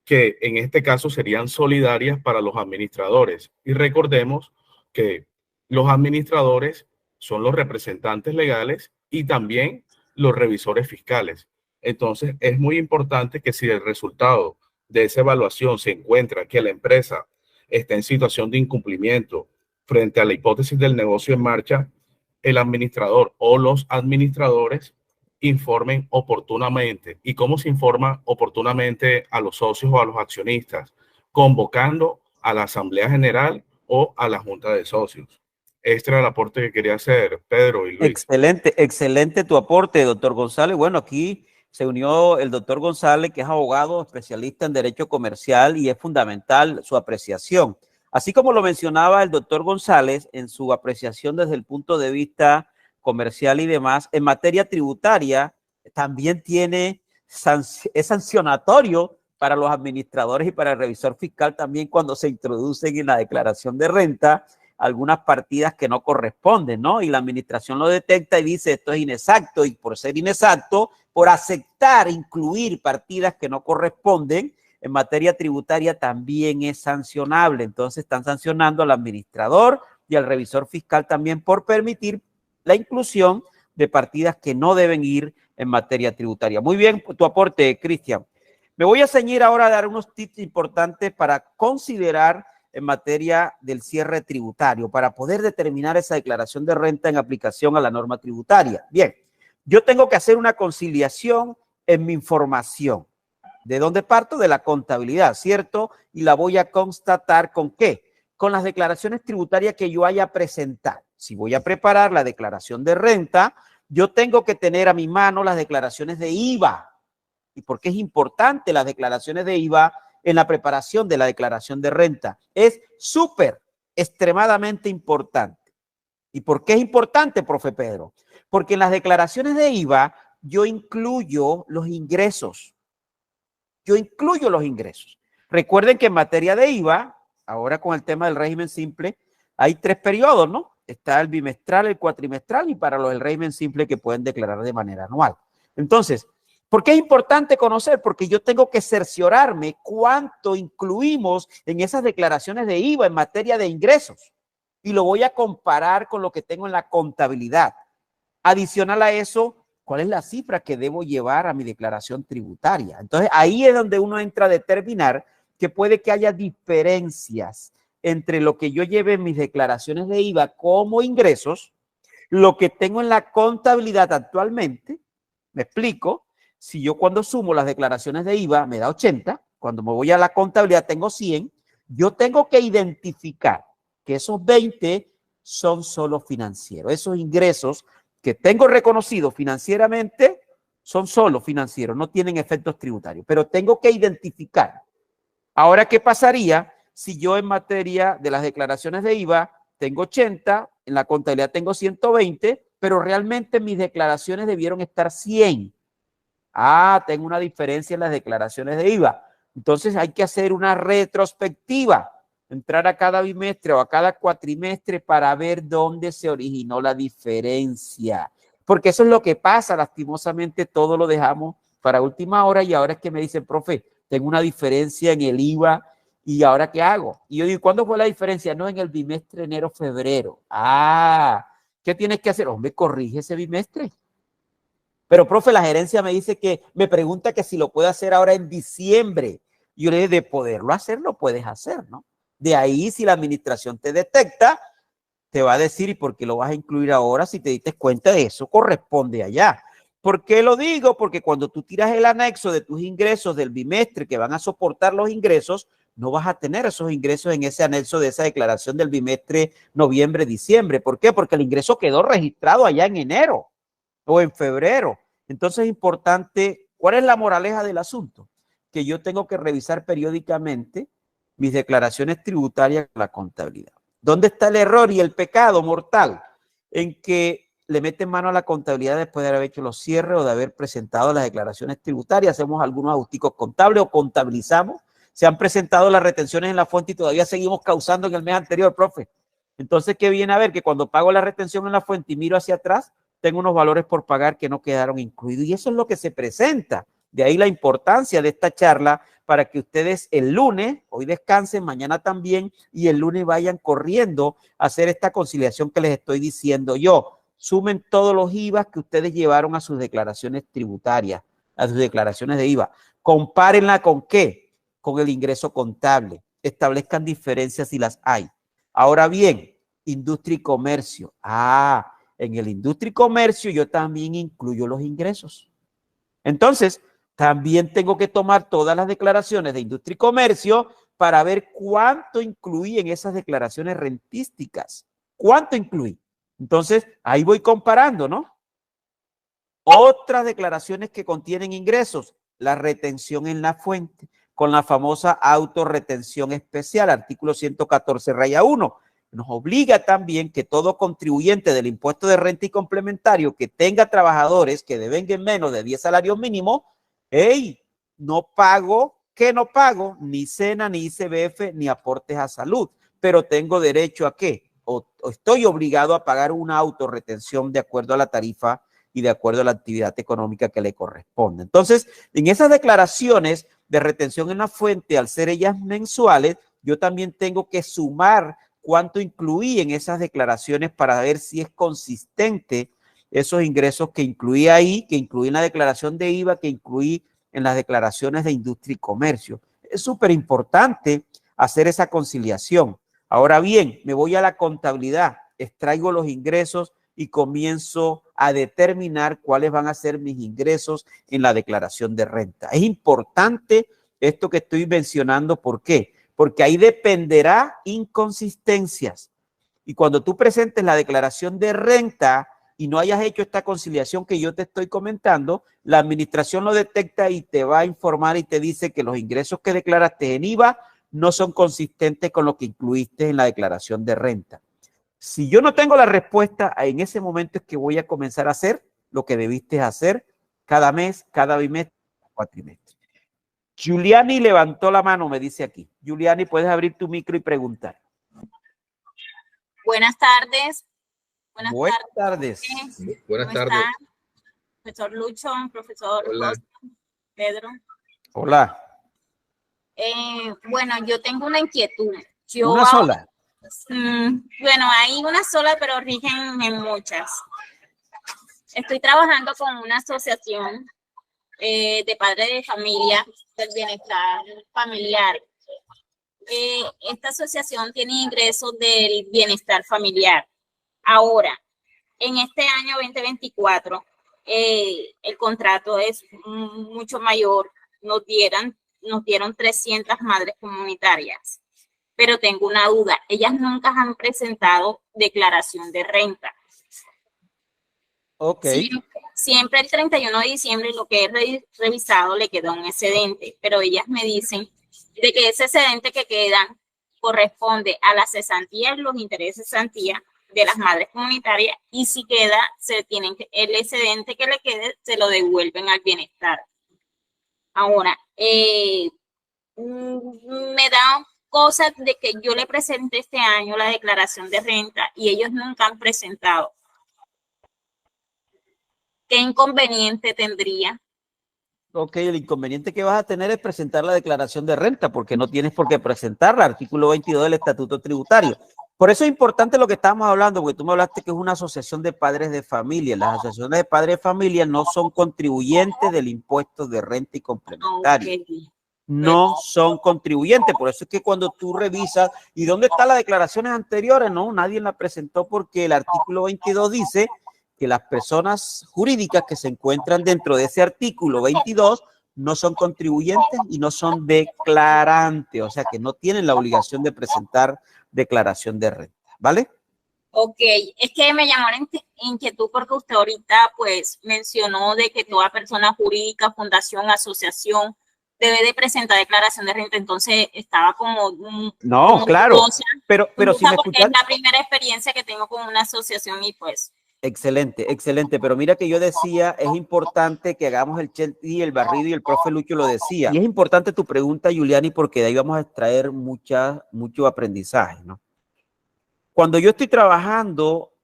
que en este caso serían solidarias para los administradores. Y recordemos que los administradores son los representantes legales y también los revisores fiscales. Entonces, es muy importante que si el resultado de esa evaluación se encuentra que la empresa está en situación de incumplimiento frente a la hipótesis del negocio en marcha, el administrador o los administradores informen oportunamente. ¿Y cómo se informa oportunamente a los socios o a los accionistas? Convocando a la Asamblea General o a la Junta de Socios. Este era el aporte que quería hacer, Pedro y Luis. Excelente, excelente tu aporte, doctor González. Bueno, aquí se unió el doctor González, que es abogado especialista en derecho comercial y es fundamental su apreciación. Así como lo mencionaba el doctor González en su apreciación desde el punto de vista comercial y demás, en materia tributaria también es sancionatorio para los administradores y para el revisor fiscal también cuando se introducen en la declaración de renta algunas partidas que no corresponden, ¿no? Y la administración lo detecta y dice esto es inexacto, y por ser inexacto, por aceptar incluir partidas que no corresponden en materia tributaria también es sancionable. Entonces están sancionando al administrador y al revisor fiscal también por permitir la inclusión de partidas que no deben ir en materia tributaria. Muy bien, tu aporte, Cristian. Me voy a ceñir ahora a dar unos tips importantes para considerar en materia del cierre tributario, para poder determinar esa declaración de renta en aplicación a la norma tributaria. Bien, yo tengo que hacer una conciliación en mi información. ¿De dónde parto? De la contabilidad, ¿cierto? Y la voy a constatar ¿con qué? Con las declaraciones tributarias que yo haya presentado. Si voy a preparar la declaración de renta, yo tengo que tener a mi mano las declaraciones de IVA. ¿Y por qué es importante las declaraciones de IVA en la preparación de la declaración de renta? Es extremadamente importante. ¿Y por qué es importante, profe Pedro? Porque en las declaraciones de IVA yo incluyo los ingresos. Recuerden que en materia de IVA, ahora con el tema del régimen simple, hay 3 periodos, ¿no? Está el bimestral, el cuatrimestral y para los del régimen simple que pueden declarar de manera anual. Entonces, ¿por qué es importante conocer? Porque yo tengo que cerciorarme cuánto incluimos en esas declaraciones de IVA en materia de ingresos y lo voy a comparar con lo que tengo en la contabilidad. Adicional a eso, ¿cuál es la cifra que debo llevar a mi declaración tributaria? Entonces, ahí es donde uno entra a determinar que puede que haya diferencias entre lo que yo lleve en mis declaraciones de IVA como ingresos, lo que tengo en la contabilidad actualmente. ¿Me explico? Si yo cuando sumo las declaraciones de IVA me da 80, cuando me voy a la contabilidad tengo 100, yo tengo que identificar que esos 20 son solo financieros. Esos ingresos que tengo reconocidos financieramente son solo financieros, no tienen efectos tributarios, pero tengo que identificar. Ahora, ¿qué pasaría si yo en materia de las declaraciones de IVA tengo 80, en la contabilidad tengo 120, pero realmente mis declaraciones debieron estar 100? Ah, tengo una diferencia en las declaraciones de IVA. Entonces hay que hacer una retrospectiva, entrar a cada bimestre o a cada cuatrimestre para ver dónde se originó la diferencia. Porque eso es lo que pasa, lastimosamente todo lo dejamos para última hora y ahora es que me dicen, profe, tengo una diferencia en el IVA y ¿ahora qué hago? Y yo digo, ¿cuándo fue la diferencia? No, en el bimestre enero-febrero. Ah, ¿qué tienes que hacer? Hombre, corrige ese bimestre. Pero, profe, la gerencia me dice que, me pregunta que si lo puedo hacer ahora en diciembre. Yo le digo, de poderlo hacer, lo puedes hacer, ¿no? De ahí, si la administración te detecta, te va a decir, ¿y por qué lo vas a incluir ahora? Si te diste cuenta de eso, corresponde allá. ¿Por qué lo digo? Porque cuando tú tiras el anexo de tus ingresos del bimestre que van a soportar los ingresos, no vas a tener esos ingresos en ese anexo de esa declaración del bimestre noviembre-diciembre. ¿Por qué? Porque el ingreso quedó registrado allá en enero o en febrero. Entonces es importante, ¿cuál es la moraleja del asunto? Que yo tengo que revisar periódicamente mis declaraciones tributarias con la contabilidad. ¿Dónde está el error y el pecado mortal? En que le meten mano a la contabilidad después de haber hecho los cierres o de haber presentado las declaraciones tributarias. Hacemos algunos ajusticos contables o contabilizamos. Se han presentado las retenciones en la fuente y todavía seguimos causando en el mes anterior, profe. Entonces, ¿qué viene a ver? Que cuando pago la retención en la fuente y miro hacia atrás, tengo unos valores por pagar que no quedaron incluidos. Y eso es lo que se presenta. De ahí la importancia de esta charla para que ustedes el lunes, hoy descansen, mañana también, y el lunes vayan corriendo a hacer esta conciliación que les estoy diciendo yo. Sumen todos los IVA que ustedes llevaron a sus declaraciones tributarias, a sus declaraciones de IVA. Compárenla con ¿qué? Con el ingreso contable. Establezcan diferencias si las hay. Ahora bien, industria y comercio. En el industria y comercio yo también incluyo los ingresos. Entonces, también tengo que tomar todas las declaraciones de industria y comercio para ver cuánto incluí en esas declaraciones rentísticas. ¿Cuánto incluí? Entonces, ahí voy comparando, ¿no? Otras declaraciones que contienen ingresos, la retención en la fuente, con la famosa autorretención especial, artículo 114, raya 1. Nos obliga también que todo contribuyente del impuesto de renta y complementario que tenga trabajadores que devenguen menos de 10 salarios mínimos, no pago ni cena, ni ICBF, ni aportes a salud, pero tengo derecho ¿a qué? o estoy obligado a pagar una autorretención de acuerdo a la tarifa y de acuerdo a la actividad económica que le corresponde. Entonces, en esas declaraciones de retención en la fuente, al ser ellas mensuales, yo también tengo que sumar cuánto incluí en esas declaraciones para ver si es consistente esos ingresos que incluí ahí, que incluí en la declaración de IVA, que incluí en las declaraciones de industria y comercio. Es súper importante hacer esa conciliación. Ahora bien, me voy a la contabilidad, extraigo los ingresos y comienzo a determinar cuáles van a ser mis ingresos en la declaración de renta. Es importante esto que estoy mencionando. ¿Por qué? Porque ahí dependerá inconsistencias. Y cuando tú presentes la declaración de renta y no hayas hecho esta conciliación que yo te estoy comentando, la administración lo detecta y te va a informar y te dice que los ingresos que declaraste en IVA no son consistentes con lo que incluiste en la declaración de renta. Si yo no tengo la respuesta, en ese momento es que voy a comenzar a hacer lo que debiste hacer cada mes, cada bimestre, cuatrimestre. Giuliani levantó la mano, me dice aquí. Giuliani, puedes abrir tu micro y preguntar. Buenas tardes. Buenas tardes. Buenas tardes. Están? Profesor Lucho, profesor Costa, Pedro. Hola. Bueno, yo tengo una inquietud. ¿Una sola? Bueno, hay una sola, pero rigen en muchas. Estoy trabajando con una asociación de padres de familia del bienestar familiar. Esta asociación tiene ingresos del bienestar familiar. Ahora, en este año 2024, el contrato es mucho mayor. Nos dieron 300 madres comunitarias. Pero tengo una duda. Ellas nunca han presentado declaración de renta. Ok. Siempre el 31 de diciembre lo que he revisado le queda un excedente, pero ellas me dicen de que ese excedente que queda corresponde a las cesantías, los intereses de cesantía de las madres comunitarias, y si queda, el excedente que le quede se lo devuelven al bienestar. Ahora, me da cosas de que yo le presente este año la declaración de renta y ellos nunca han presentado. ¿Qué inconveniente tendría? Ok, el inconveniente que vas a tener es presentar la declaración de renta, porque no tienes por qué presentarla, artículo 22 del Estatuto Tributario. Por eso es importante lo que estamos hablando, porque tú me hablaste que es una asociación de padres de familia. Las asociaciones de padres de familia no son contribuyentes del impuesto de renta y complementario. Okay. No son contribuyentes, por eso es que cuando tú revisas, ¿y dónde están las declaraciones anteriores? No, nadie la presentó porque el artículo 22 dice que las personas jurídicas que se encuentran dentro de ese artículo 22 no son contribuyentes y no son declarantes, o sea que no tienen la obligación de presentar declaración de renta, ¿vale? Ok, es que me llamó la inquietud porque usted ahorita pues mencionó de que toda persona jurídica, fundación, asociación debe de presentar declaración de renta, entonces estaba como... No, claro, pero si me escuchas... Es la primera experiencia que tengo con una asociación y pues... Excelente, excelente, pero mira que yo decía, es importante que hagamos el check y el barrido y el profe Lucho lo decía. Y es importante tu pregunta, Giuliani, porque de ahí vamos a extraer mucho aprendizaje, ¿no? Cuando yo estoy trabajando,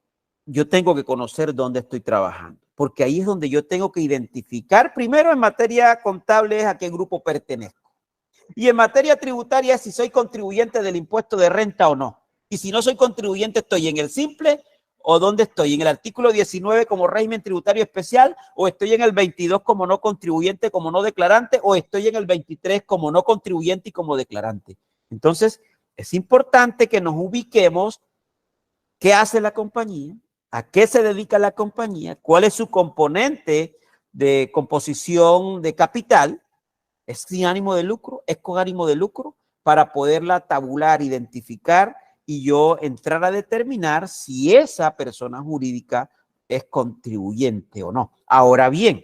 yo tengo que conocer dónde estoy trabajando, porque ahí es donde yo tengo que identificar primero en materia contable a qué grupo pertenezco. Y en materia tributaria, si soy contribuyente del impuesto de renta o no. Y si no soy contribuyente, estoy en el simple o dónde estoy, en el artículo 19 como régimen tributario especial, o estoy en el 22 como no contribuyente, como no declarante, o estoy en el 23 como no contribuyente y como declarante. Entonces, es importante que nos ubiquemos qué hace la compañía, a qué se dedica la compañía, cuál es su componente de composición de capital, es sin ánimo de lucro, es con ánimo de lucro, para poderla tabular, identificar y yo entrar a determinar si esa persona jurídica es contribuyente o no. Ahora bien,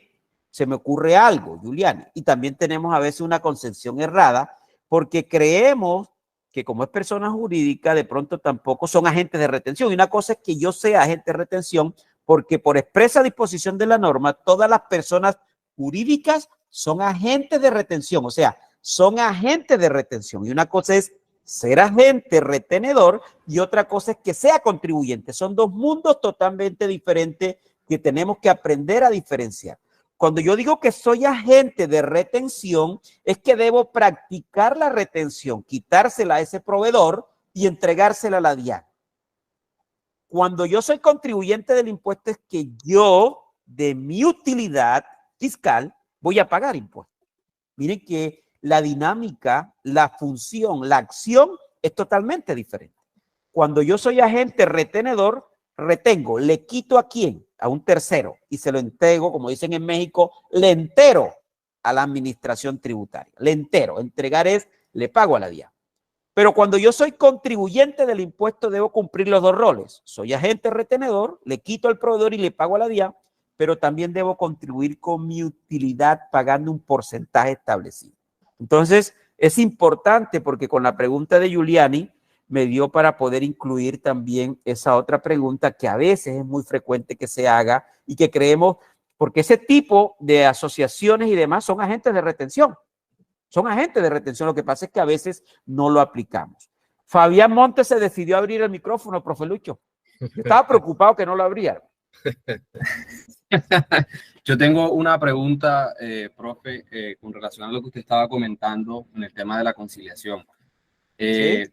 se me ocurre algo, Giuliani, y también tenemos a veces una concepción errada porque creemos que como es persona jurídica, de pronto tampoco son agentes de retención. Y una cosa es que yo sea agente de retención porque por expresa disposición de la norma, todas las personas jurídicas son agentes de retención, o sea, son agentes de retención. Y una cosa es ser agente retenedor y otra cosa es que sea contribuyente. Son dos mundos totalmente diferentes que tenemos que aprender a diferenciar. Cuando yo digo que soy agente de retención, es que debo practicar la retención, quitársela a ese proveedor y entregársela a la DIAN. Cuando yo soy contribuyente del impuesto es que yo, de mi utilidad fiscal, voy a pagar impuestos. Miren que la dinámica, la función, la acción es totalmente diferente. Cuando yo soy agente retenedor, retengo, le quito ¿a quién? A un tercero y se lo entrego, como dicen en México, le entero a la administración tributaria. Le entero, entregar es, le pago a la DIAN. Pero cuando yo soy contribuyente del impuesto, debo cumplir los dos roles. Soy agente retenedor, le quito al proveedor y le pago a la DIAN, pero también debo contribuir con mi utilidad pagando un porcentaje establecido. Entonces, es importante porque con la pregunta de Giuliani me dio para poder incluir también esa otra pregunta que a veces es muy frecuente que se haga y que creemos, porque ese tipo de asociaciones y demás son agentes de retención. Son agentes de retención, lo que pasa es que a veces no lo aplicamos. Fabián Montes se decidió a abrir el micrófono, profe Lucho. Yo estaba preocupado que no lo abriera. Yo tengo una pregunta, profe, con relación a lo que usted estaba comentando en el tema de la conciliación. ¿Sí?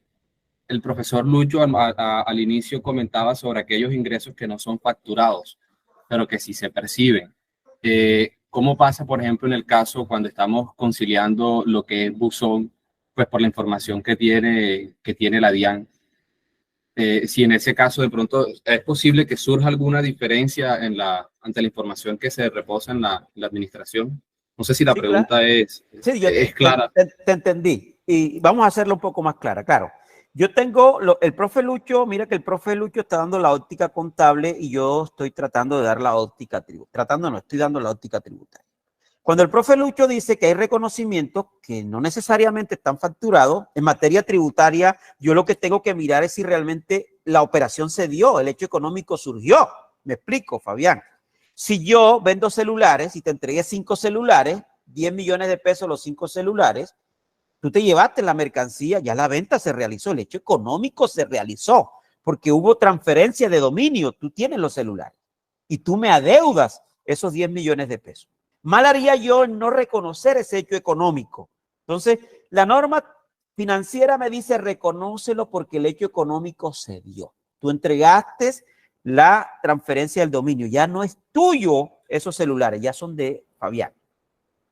El profesor Lucho al inicio comentaba sobre aquellos ingresos que no son facturados, pero que sí se perciben. ¿Cómo pasa, por ejemplo, en el caso cuando estamos conciliando lo que es buzón, pues por la información que tiene la DIAN? Si en ese caso de pronto es posible que surja alguna diferencia ante la información que se reposa en la administración. No sé si la pregunta claro. es clara. Te entendí. Y vamos a hacerlo un poco más clara. Claro, yo tengo el profe Lucho, mira que el profe Lucho está dando la óptica contable y yo estoy tratando de dar la óptica tributaria. Estoy dando la óptica tributaria. Cuando el profe Lucho dice que hay reconocimientos que no necesariamente están facturados, en materia tributaria, yo lo que tengo que mirar es si realmente la operación se dio, el hecho económico surgió. Me explico, Fabián. Si yo vendo celulares y te entregué 5 celulares, 10 millones de pesos los 5 celulares, tú te llevaste la mercancía, ya la venta se realizó, el hecho económico se realizó, porque hubo transferencia de dominio, tú tienes los celulares y tú me adeudas esos 10 millones de pesos. Mal haría yo en no reconocer ese hecho económico. Entonces, la norma financiera me dice reconócelo porque el hecho económico se dio. Tú entregaste la transferencia del dominio. Ya no es tuyo esos celulares, ya son de Fabián.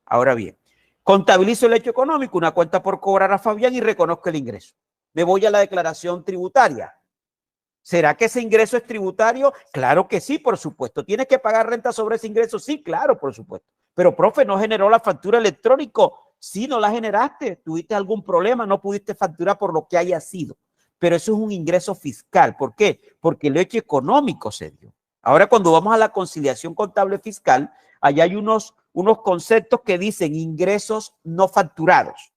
Ahora bien, contabilizo el hecho económico, una cuenta por cobrar a Fabián y reconozco el ingreso. Me voy a la declaración tributaria. ¿Será que ese ingreso es tributario? Claro que sí, por supuesto. ¿Tienes que pagar renta sobre ese ingreso? Sí, claro, por supuesto. Pero, profe, ¿no generó la factura electrónica? Sí, no la generaste. ¿Tuviste algún problema? No pudiste facturar por lo que haya sido. Pero eso es un ingreso fiscal. ¿Por qué? Porque el hecho económico se dio. Ahora, cuando vamos a la conciliación contable fiscal, allá hay unos conceptos que dicen ingresos no facturados.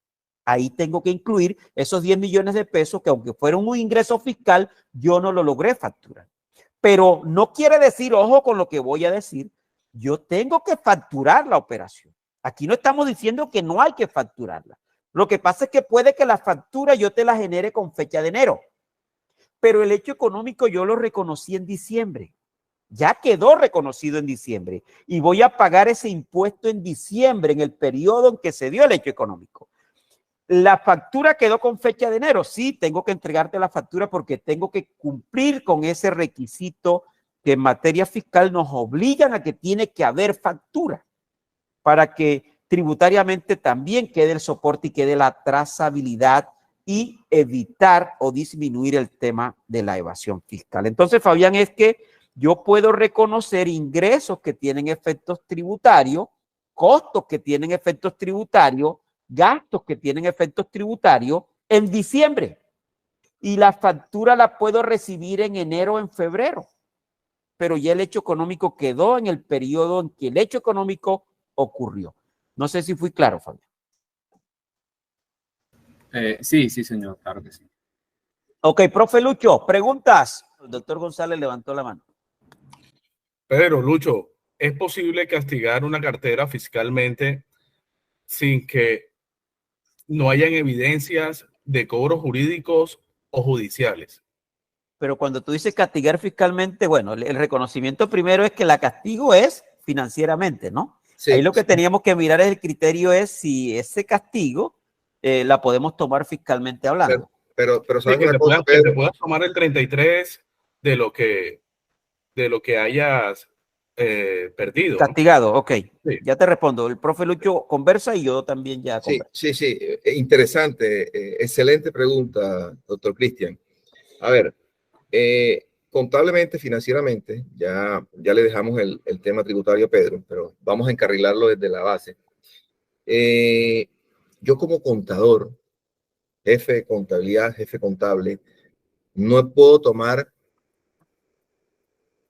Ahí tengo que incluir esos 10 millones de pesos que aunque fueron un ingreso fiscal, yo no lo logré facturar. Pero no quiere decir, ojo con lo que voy a decir, yo tengo que facturar la operación. Aquí no estamos diciendo que no hay que facturarla. Lo que pasa es que puede que la factura yo te la genere con fecha de enero. Pero el hecho económico yo lo reconocí en diciembre. Ya quedó reconocido en diciembre. Y voy a pagar ese impuesto en diciembre, en el periodo en que se dio el hecho económico. La factura quedó con fecha de enero. Sí, tengo que entregarte la factura porque tengo que cumplir con ese requisito que en materia fiscal nos obligan a que tiene que haber factura para que tributariamente también quede el soporte y quede la trazabilidad y evitar o disminuir el tema de la evasión fiscal. Entonces, Fabián, es que yo puedo reconocer ingresos que tienen efectos tributarios, costos que tienen efectos tributarios, gastos que tienen efectos tributarios en diciembre y la factura la puedo recibir en enero o en febrero, pero ya el hecho económico quedó en el periodo en que el hecho económico ocurrió. No sé si fui claro, Fabián. Sí, señor, claro que sí. Ok, profe Lucho, preguntas. El doctor González levantó la mano. Pedro, Lucho, ¿es posible castigar una cartera fiscalmente sin que no hayan evidencias de cobros jurídicos o judiciales. Pero cuando tú dices castigar fiscalmente, bueno, el reconocimiento primero es que la castigo es financieramente, ¿no? Sí, Ahí lo que teníamos que mirar es el criterio es si ese castigo la podemos tomar fiscalmente hablando. pero Sí, ¿sabes que una te cosa, que te Pedro? puedas tomar el 33 de lo que hayas perdido, ¿no? Castigado, ok. Sí. Ya te respondo. El profe Lucho conversa y yo también ya Sí, converso. sí, interesante, excelente pregunta, doctor Cristian. A ver, contablemente, financieramente, ya le dejamos el tema tributario a Pedro, pero vamos a encarrilarlo desde la base. Yo como contador, jefe de contabilidad, jefe contable, no puedo tomar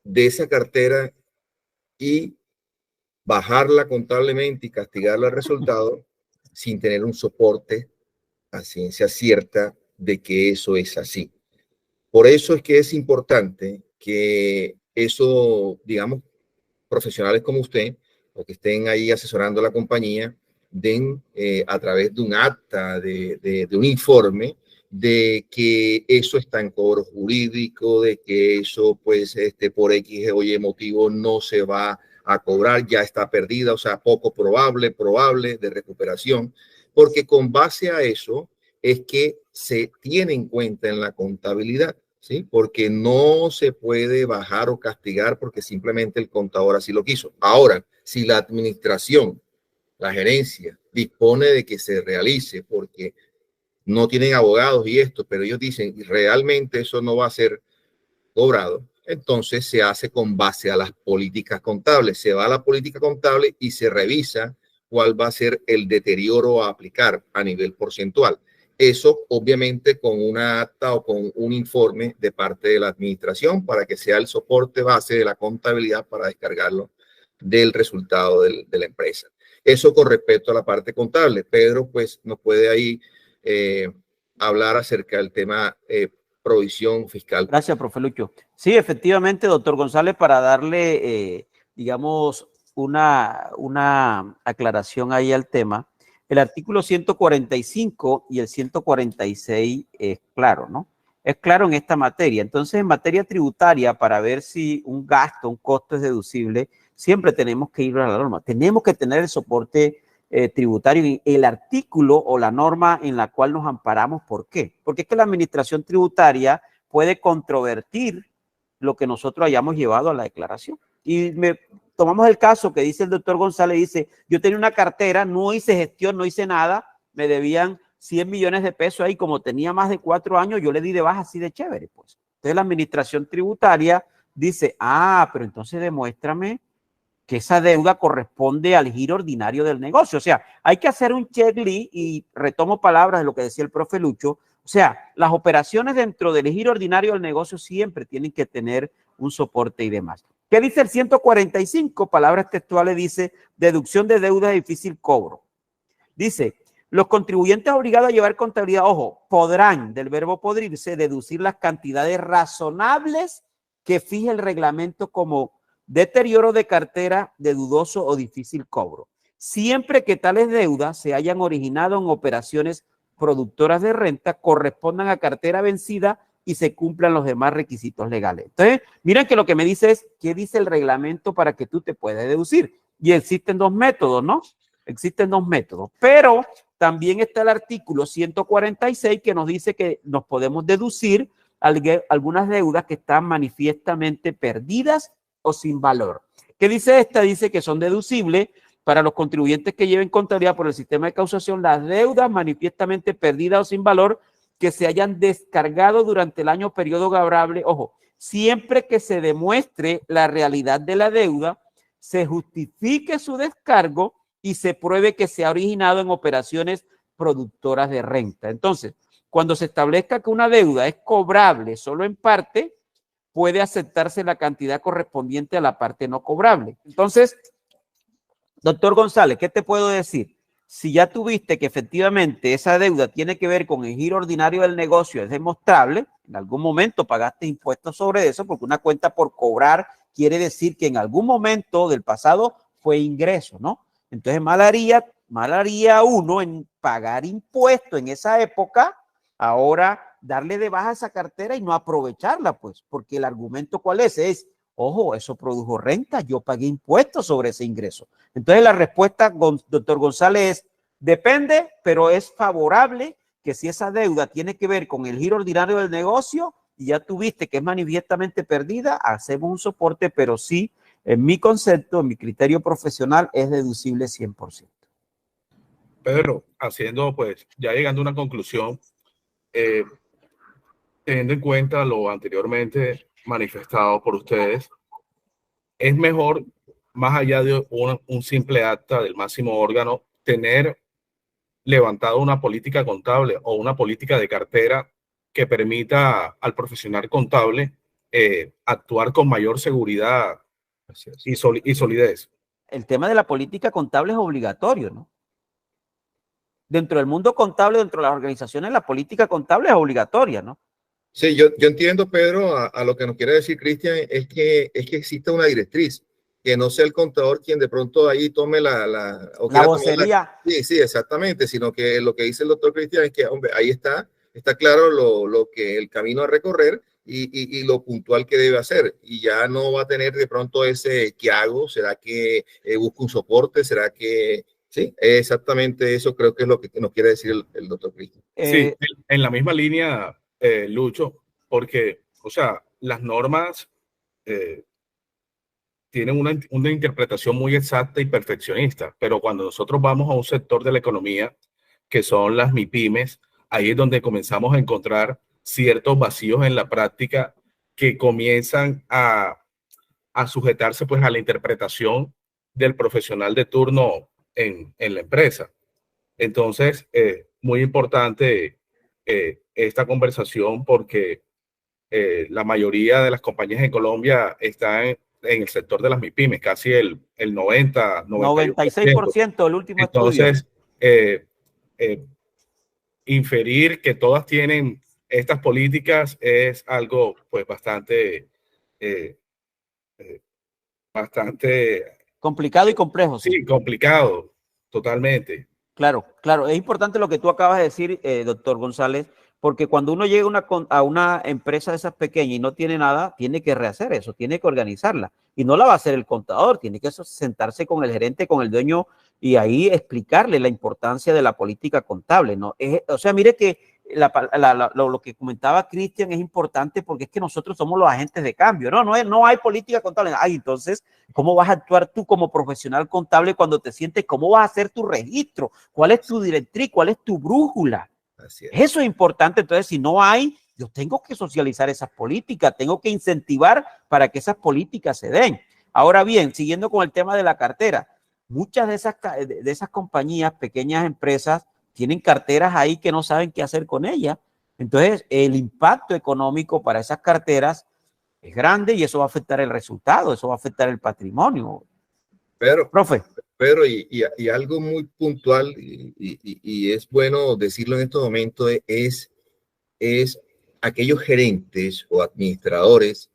de esa cartera y bajarla contablemente y castigarla al resultado sin tener un soporte a ciencia cierta de que eso es así. Por eso es que es importante que eso, digamos, profesionales como usted o que estén ahí asesorando a la compañía, den a través de un acta, de un informe, de que eso está en cobro jurídico, de que eso, pues, por X o Y motivo no se va a cobrar, ya está perdida, o sea, poco probable de recuperación, porque con base a eso es que se tiene en cuenta en la contabilidad. ¿Sí? Porque no se puede bajar o castigar porque simplemente el contador así lo quiso. Ahora, si la administración, la gerencia, dispone de que se realice porque no tienen abogados y esto, pero ellos dicen realmente eso no va a ser cobrado, entonces se hace con base a las políticas contables. Se va a la política contable y se revisa cuál va a ser el deterioro a aplicar a nivel porcentual. Eso obviamente con una acta o con un informe de parte de la administración para que sea el soporte base de la contabilidad para descargarlo del resultado de la empresa. Eso con respecto a la parte contable. Pedro pues nos puede ahí hablar acerca del tema provisión fiscal. Gracias, profe Lucho. Sí, efectivamente, doctor González, para darle, digamos, una aclaración ahí al tema, el artículo 145 y el 146 es claro, ¿no? Es claro en esta materia. Entonces, en materia tributaria, para ver si un gasto, un costo es deducible, siempre tenemos que ir a la norma. Tenemos que tener el soporte tributario, el artículo o la norma en la cual nos amparamos. ¿Por qué? Porque es que la administración tributaria puede controvertir lo que nosotros hayamos llevado a la declaración. Y tomamos el caso que dice el doctor González, dice, yo tenía una cartera, no hice gestión, no hice nada, me debían 100 millones de pesos ahí, como tenía más de 4 años, yo le di de baja así de chévere, pues. Entonces la administración tributaria dice, pero entonces demuéstrame que esa deuda corresponde al giro ordinario del negocio. O sea, hay que hacer un checklist y retomo palabras de lo que decía el profe Lucho. O sea, las operaciones dentro del giro ordinario del negocio siempre tienen que tener un soporte y demás. ¿Qué dice el 145? Palabras textuales dice, deducción de deuda de difícil cobro. Dice, los contribuyentes obligados a llevar contabilidad, ojo, podrán, del verbo podrirse, deducir las cantidades razonables que fije el reglamento como deterioro de cartera de dudoso o difícil cobro, siempre que tales deudas se hayan originado en operaciones productoras de renta, correspondan a cartera vencida y se cumplan los demás requisitos legales. Entonces, miren que lo que me dice es, ¿qué dice el reglamento para que tú te puedas deducir? Y existen dos métodos, ¿no? Existen dos métodos, pero también está el artículo 146 que nos dice que nos podemos deducir algunas deudas que están manifiestamente perdidas o sin valor. ¿Qué dice esta? Dice que son deducibles para los contribuyentes que lleven contabilidad por el sistema de causación las deudas manifiestamente perdidas o sin valor que se hayan descargado durante el año periodo cobrable. Ojo, siempre que se demuestre la realidad de la deuda, se justifique su descargo y se pruebe que se ha originado en operaciones productoras de renta. Entonces, cuando se establezca que una deuda es cobrable solo en parte, puede aceptarse la cantidad correspondiente a la parte no cobrable. Entonces, doctor González, ¿qué te puedo decir? Si ya tuviste que efectivamente esa deuda tiene que ver con el giro ordinario del negocio, es demostrable, en algún momento pagaste impuestos sobre eso, porque una cuenta por cobrar quiere decir que en algún momento del pasado fue ingreso, ¿no? Entonces, mal haría uno en pagar impuestos en esa época Ahora, darle de baja esa cartera y no aprovecharla, pues, porque el argumento ¿cuál es? Es, ojo, eso produjo renta, yo pagué impuestos sobre ese ingreso. Entonces, la respuesta, doctor González, es, depende, pero es favorable que si esa deuda tiene que ver con el giro ordinario del negocio y ya tuviste que es manifiestamente perdida, hacemos un soporte, pero sí, en mi concepto, en mi criterio profesional, es deducible 100%. Pedro, haciendo pues, ya llegando a una conclusión, teniendo en cuenta lo anteriormente manifestado por ustedes, es mejor, más allá de un simple acta del máximo órgano, tener levantado una política contable o una política de cartera que permita al profesional contable actuar con mayor seguridad y solidez. El tema de la política contable es obligatorio, ¿no? Dentro del mundo contable, dentro de las organizaciones, la política contable es obligatoria, ¿no? Sí, yo entiendo, Pedro, a lo que nos quiere decir Cristian, es que exista una directriz, que no sea el contador quien de pronto ahí tome la vocería. Sí, exactamente, sino que lo que dice el doctor Cristian es que, hombre, ahí está claro lo que el camino a recorrer y lo puntual que debe hacer. Y ya no va a tener de pronto ese ¿qué hago? ¿Será que busco un soporte? ¿Será que...? Sí, exactamente eso creo que es lo que nos quiere decir el doctor Cristian. Sí, en la misma línea, Lucho, porque, o sea, las normas tienen una interpretación muy exacta y perfeccionista, pero cuando nosotros vamos a un sector de la economía, que son las MIPYMES, ahí es donde comenzamos a encontrar ciertos vacíos en la práctica que comienzan a sujetarse pues a la interpretación del profesional de turno en la empresa. Entonces, muy importante esta conversación porque la mayoría de las compañías en Colombia están en el sector de las MIPYMES, casi el 96% el último Entonces, inferir que todas tienen estas políticas es algo pues bastante complicado y complejo. Sí, complicado, totalmente. Claro, claro. Es importante lo que tú acabas de decir, doctor González, porque cuando uno llega a una empresa de esas pequeñas y no tiene nada, tiene que rehacer eso, tiene que organizarla. Y no la va a hacer el contador, tiene que sentarse con el gerente, con el dueño y ahí explicarle la importancia de la política contable, ¿no? O sea, mire que lo que comentaba Cristian es importante porque es que nosotros somos los agentes de cambio, ¿no? No hay política contable. Ay, entonces, ¿cómo vas a actuar tú como profesional contable cuando te sientes? ¿Cómo vas a hacer tu registro? ¿Cuál es tu directriz? ¿Cuál es tu brújula? Así es. Eso es importante. Entonces, si no hay, yo tengo que socializar esas políticas, tengo que incentivar para que esas políticas se den. Ahora bien, siguiendo con el tema de la cartera, muchas de esas compañías, pequeñas empresas, tienen carteras ahí que no saben qué hacer con ellas. Entonces, el impacto económico para esas carteras es grande y eso va a afectar el resultado, eso va a afectar el patrimonio. Profe, y algo muy puntual y es bueno decirlo en estos momentos es aquellos gerentes o administradores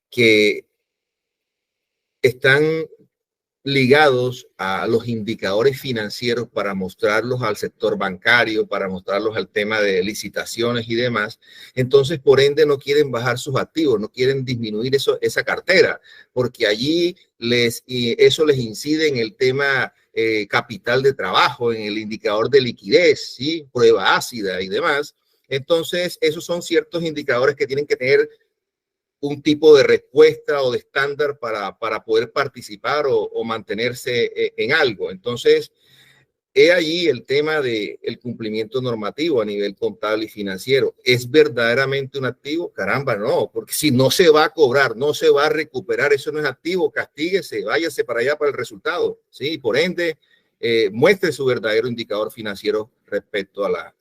que están ligados a los indicadores financieros para mostrarlos al sector bancario, para mostrarlos al tema de licitaciones y demás. Entonces, por ende, no quieren bajar sus activos, no quieren disminuir esa cartera, porque allí eso les incide en el tema capital de trabajo, en el indicador de liquidez, ¿sí? Prueba ácida y demás. Entonces, esos son ciertos indicadores que tienen que tener un tipo de respuesta o de estándar para poder participar o mantenerse en algo. Entonces, he allí el tema del cumplimiento normativo a nivel contable y financiero. ¿Es verdaderamente un activo? Caramba, no, porque si no se va a cobrar, no se va a recuperar, eso no es activo, castíguese, váyase para allá para el resultado, ¿sí? Por ende, muestre su verdadero indicador financiero respecto a la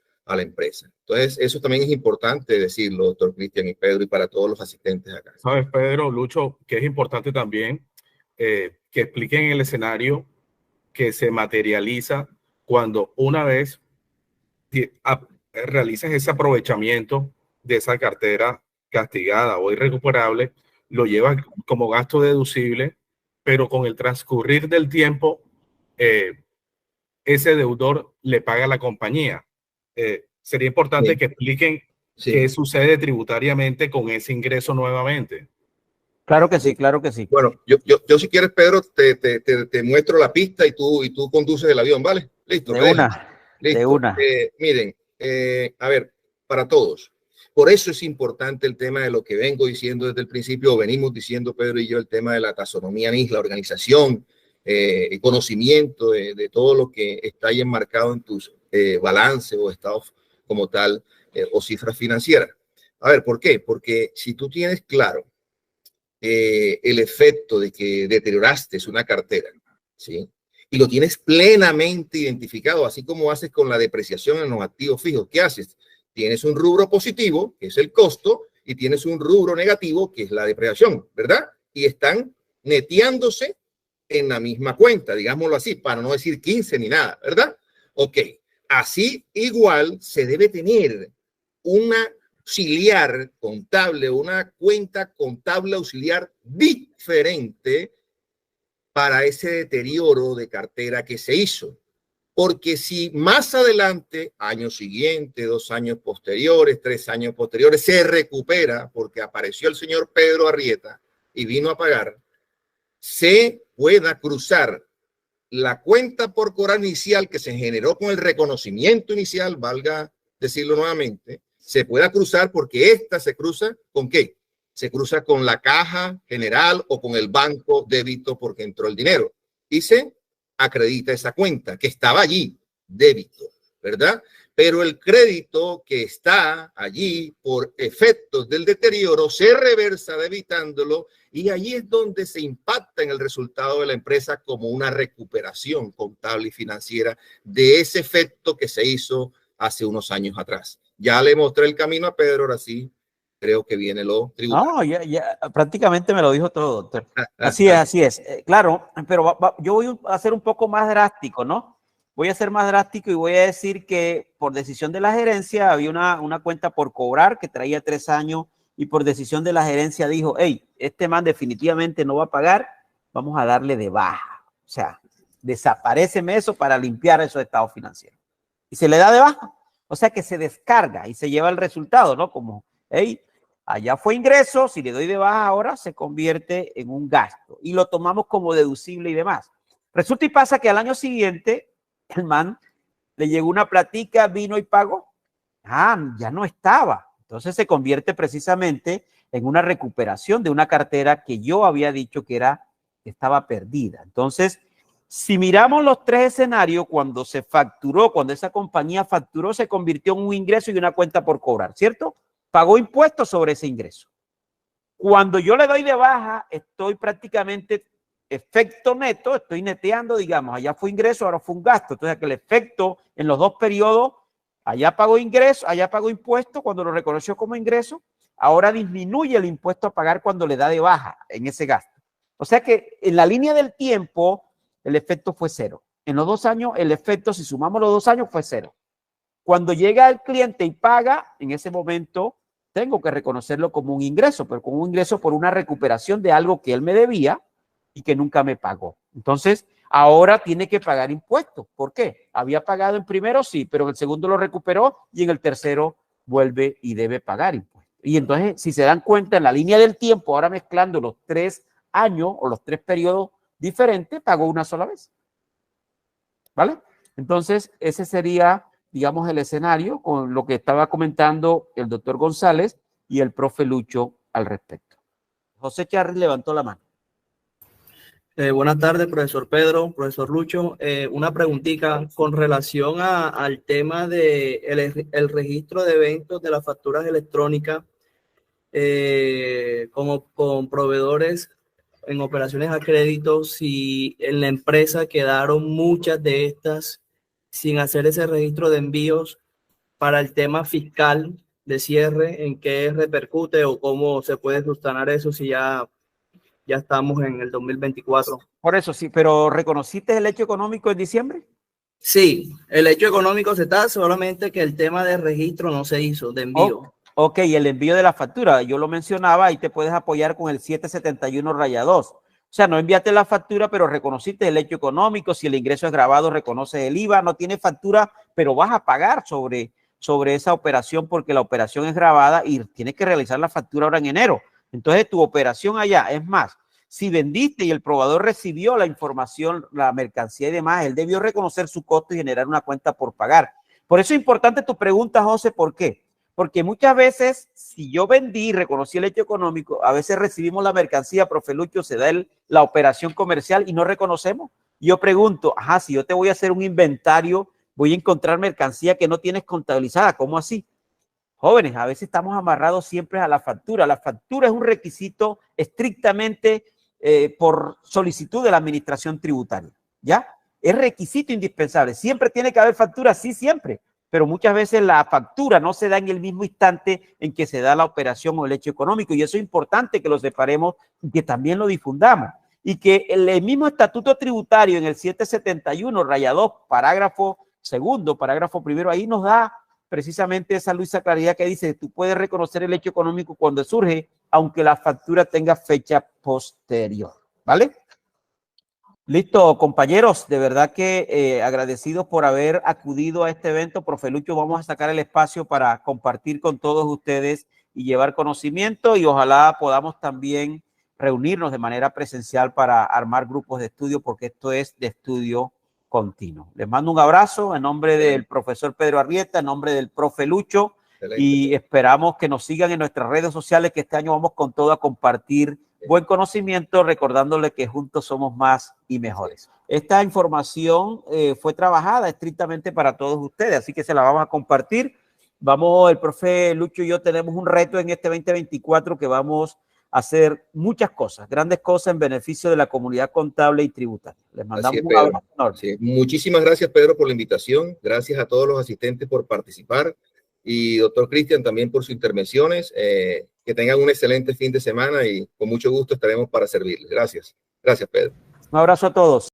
empresa. Entonces, eso también es importante decirlo, doctor Cristian y Pedro, y para todos los asistentes acá. Sabes, Pedro, Lucho, que es importante también que expliquen el escenario que se materializa cuando una vez realizas ese aprovechamiento de esa cartera castigada o irrecuperable, lo llevas como gasto deducible, pero con el transcurrir del tiempo, ese deudor le paga a la compañía. sería importante Sí. que expliquen Sí. qué sucede tributariamente con ese ingreso nuevamente. Claro que sí, claro que sí. Bueno, yo si quieres, Pedro, te muestro la pista y tú conduces el avión, ¿vale? Listo, De ready. una, de Listo. una. Miren, a ver, para todos. Por eso es importante el tema de lo que vengo diciendo desde el principio, o venimos diciendo Pedro y yo, el tema de la taxonomía NIS, la organización, el conocimiento de todo lo que está ahí enmarcado en tus balances o estados como tal, o cifras financieras. A ver, ¿por qué? Porque si tú tienes claro el efecto de que deterioraste una cartera, ¿sí? Y lo tienes plenamente identificado, así como haces con la depreciación en los activos fijos. ¿Qué haces? Tienes un rubro positivo, que es el costo, y tienes un rubro negativo, que es la depreciación, ¿verdad? Y están neteándose en la misma cuenta, digámoslo así, para no decir 15 ni nada, ¿verdad? Ok, así igual se debe tener una auxiliar contable, una cuenta contable auxiliar diferente para ese deterioro de cartera que se hizo. Porque si más adelante, año siguiente, 2 años posteriores, 3 años posteriores, se recupera porque apareció el señor Pedro Arrieta y vino a pagar, se pueda cruzar la cuenta por cobrar inicial que se generó con el reconocimiento inicial, valga decirlo nuevamente, se pueda cruzar porque esta se cruza ¿con qué? Se cruza con la caja general o con el banco débito porque entró el dinero y se acredita esa cuenta que estaba allí, débito, ¿verdad? Pero el crédito que está allí por efectos del deterioro se reversa debitándolo y allí es donde se impacta en el resultado de la empresa como una recuperación contable y financiera de ese efecto que se hizo hace unos años atrás. Ya le mostré el camino a Pedro, ahora sí creo que viene lo tributario. No, ya prácticamente me lo dijo todo, doctor. Así es, así es. Claro, pero yo voy a ser un poco más drástico, ¿no? Voy a ser más drástico y voy a decir que por decisión de la gerencia había una cuenta por cobrar que traía 3 años y por decisión de la gerencia dijo, hey, este man definitivamente no va a pagar, vamos a darle de baja. O sea, desaparéceme eso para limpiar esos estados financieros. Y se le da de baja. O sea que se descarga y se lleva el resultado, ¿no? Como, hey, allá fue ingreso, si le doy de baja ahora se convierte en un gasto y lo tomamos como deducible y demás. Resulta y pasa que al año siguiente el man le llegó una platica, vino y pagó. Ya no estaba. Entonces se convierte precisamente en una recuperación de una cartera que yo había dicho que estaba perdida. Entonces, si miramos los 3 escenarios, cuando se facturó, cuando esa compañía facturó, se convirtió en un ingreso y una cuenta por cobrar, ¿cierto? Pagó impuestos sobre ese ingreso. Cuando yo le doy de baja, estoy prácticamente efecto neto, estoy neteando, digamos, allá fue ingreso, ahora fue un gasto. Entonces, que el efecto en los 2 periodos, allá pagó ingreso, allá pagó impuesto cuando lo reconoció como ingreso, ahora disminuye el impuesto a pagar cuando le da de baja en ese gasto. O sea que en la línea del tiempo, el efecto fue 0. En los 2 años, el efecto, si sumamos los 2 años, fue 0. Cuando llega el cliente y paga, en ese momento tengo que reconocerlo como un ingreso, pero como un ingreso por una recuperación de algo que él me debía y que nunca me pagó. Entonces, ahora tiene que pagar impuestos. ¿Por qué? Había pagado en primero, sí, pero en el segundo lo recuperó y en el tercero vuelve y debe pagar impuestos. Y entonces, si se dan cuenta, en la línea del tiempo, ahora mezclando los 3 años o los 3 periodos diferentes, pagó una sola vez. ¿Vale? Entonces, ese sería, digamos, el escenario con lo que estaba comentando el doctor González y el profe Lucho al respecto. José Charri levantó la mano. Buenas tardes, profesor Pedro, profesor Lucho. Una preguntita con relación al tema de el registro de eventos de las facturas electrónicas como con proveedores en operaciones a crédito. Si en la empresa quedaron muchas de estas sin hacer ese registro de envíos para el tema fiscal de cierre, ¿en qué repercute o cómo se puede subsanar eso si ya estamos en el 2024? Por eso sí, pero ¿reconociste el hecho económico en diciembre? Sí, el hecho económico se está, solamente que el tema de registro no se hizo, de envío. Ok, el envío de la factura, yo lo mencionaba y te puedes apoyar con el 771-2. O sea, no enviaste la factura, pero reconociste el hecho económico. Si el ingreso es grabado, reconoces el IVA. No tienes factura, pero vas a pagar sobre sobre esa operación porque la operación es grabada y tienes que realizar la factura ahora en enero. Entonces tu operación allá, es más, si vendiste y el proveedor recibió la información, la mercancía y demás, él debió reconocer su costo y generar una cuenta por pagar. Por eso es importante tu pregunta, José, ¿por qué? Porque muchas veces, si yo vendí y reconocí el hecho económico, a veces recibimos la mercancía, profe Lucho, se da la operación comercial y no reconocemos. Yo pregunto, ajá, si yo te voy a hacer un inventario, voy a encontrar mercancía que no tienes contabilizada, ¿cómo así? Jóvenes, a veces estamos amarrados siempre a la factura. La factura es un requisito estrictamente por solicitud de la administración tributaria, ¿ya? Es requisito indispensable. Siempre tiene que haber factura, sí, siempre. Pero muchas veces la factura no se da en el mismo instante en que se da la operación o el hecho económico. Y eso es importante que lo separemos y que también lo difundamos. Y que el mismo estatuto tributario en el 771, raya 2, parágrafo segundo, parágrafo primero, ahí nos da precisamente esa luz y claridad que dice, tú puedes reconocer el hecho económico cuando surge, aunque la factura tenga fecha posterior. ¿Vale? Listo, compañeros, de verdad que agradecidos por haber acudido a este evento. Profe Lucho, vamos a sacar el espacio para compartir con todos ustedes y llevar conocimiento y ojalá podamos también reunirnos de manera presencial para armar grupos de estudio porque esto es de estudio continuo. Les mando un abrazo en nombre del profesor Pedro Arrieta, en nombre del profe Lucho y esperamos que nos sigan en nuestras redes sociales que este año vamos con todo a compartir buen conocimiento, recordándole que juntos somos más y mejores. Esta información fue trabajada estrictamente para todos ustedes, así que se la vamos a compartir. El profe Lucho y yo tenemos un reto en este 2024 que vamos a hacer muchas cosas, grandes cosas en beneficio de la comunidad contable y tributaria. Les mandamos un abrazo enorme. Sí. Muchísimas gracias, Pedro, por la invitación. Gracias a todos los asistentes por participar. Y doctor Cristian también por sus intervenciones. Que tengan un excelente fin de semana y con mucho gusto estaremos para servirles. Gracias. Gracias, Pedro. Un abrazo a todos.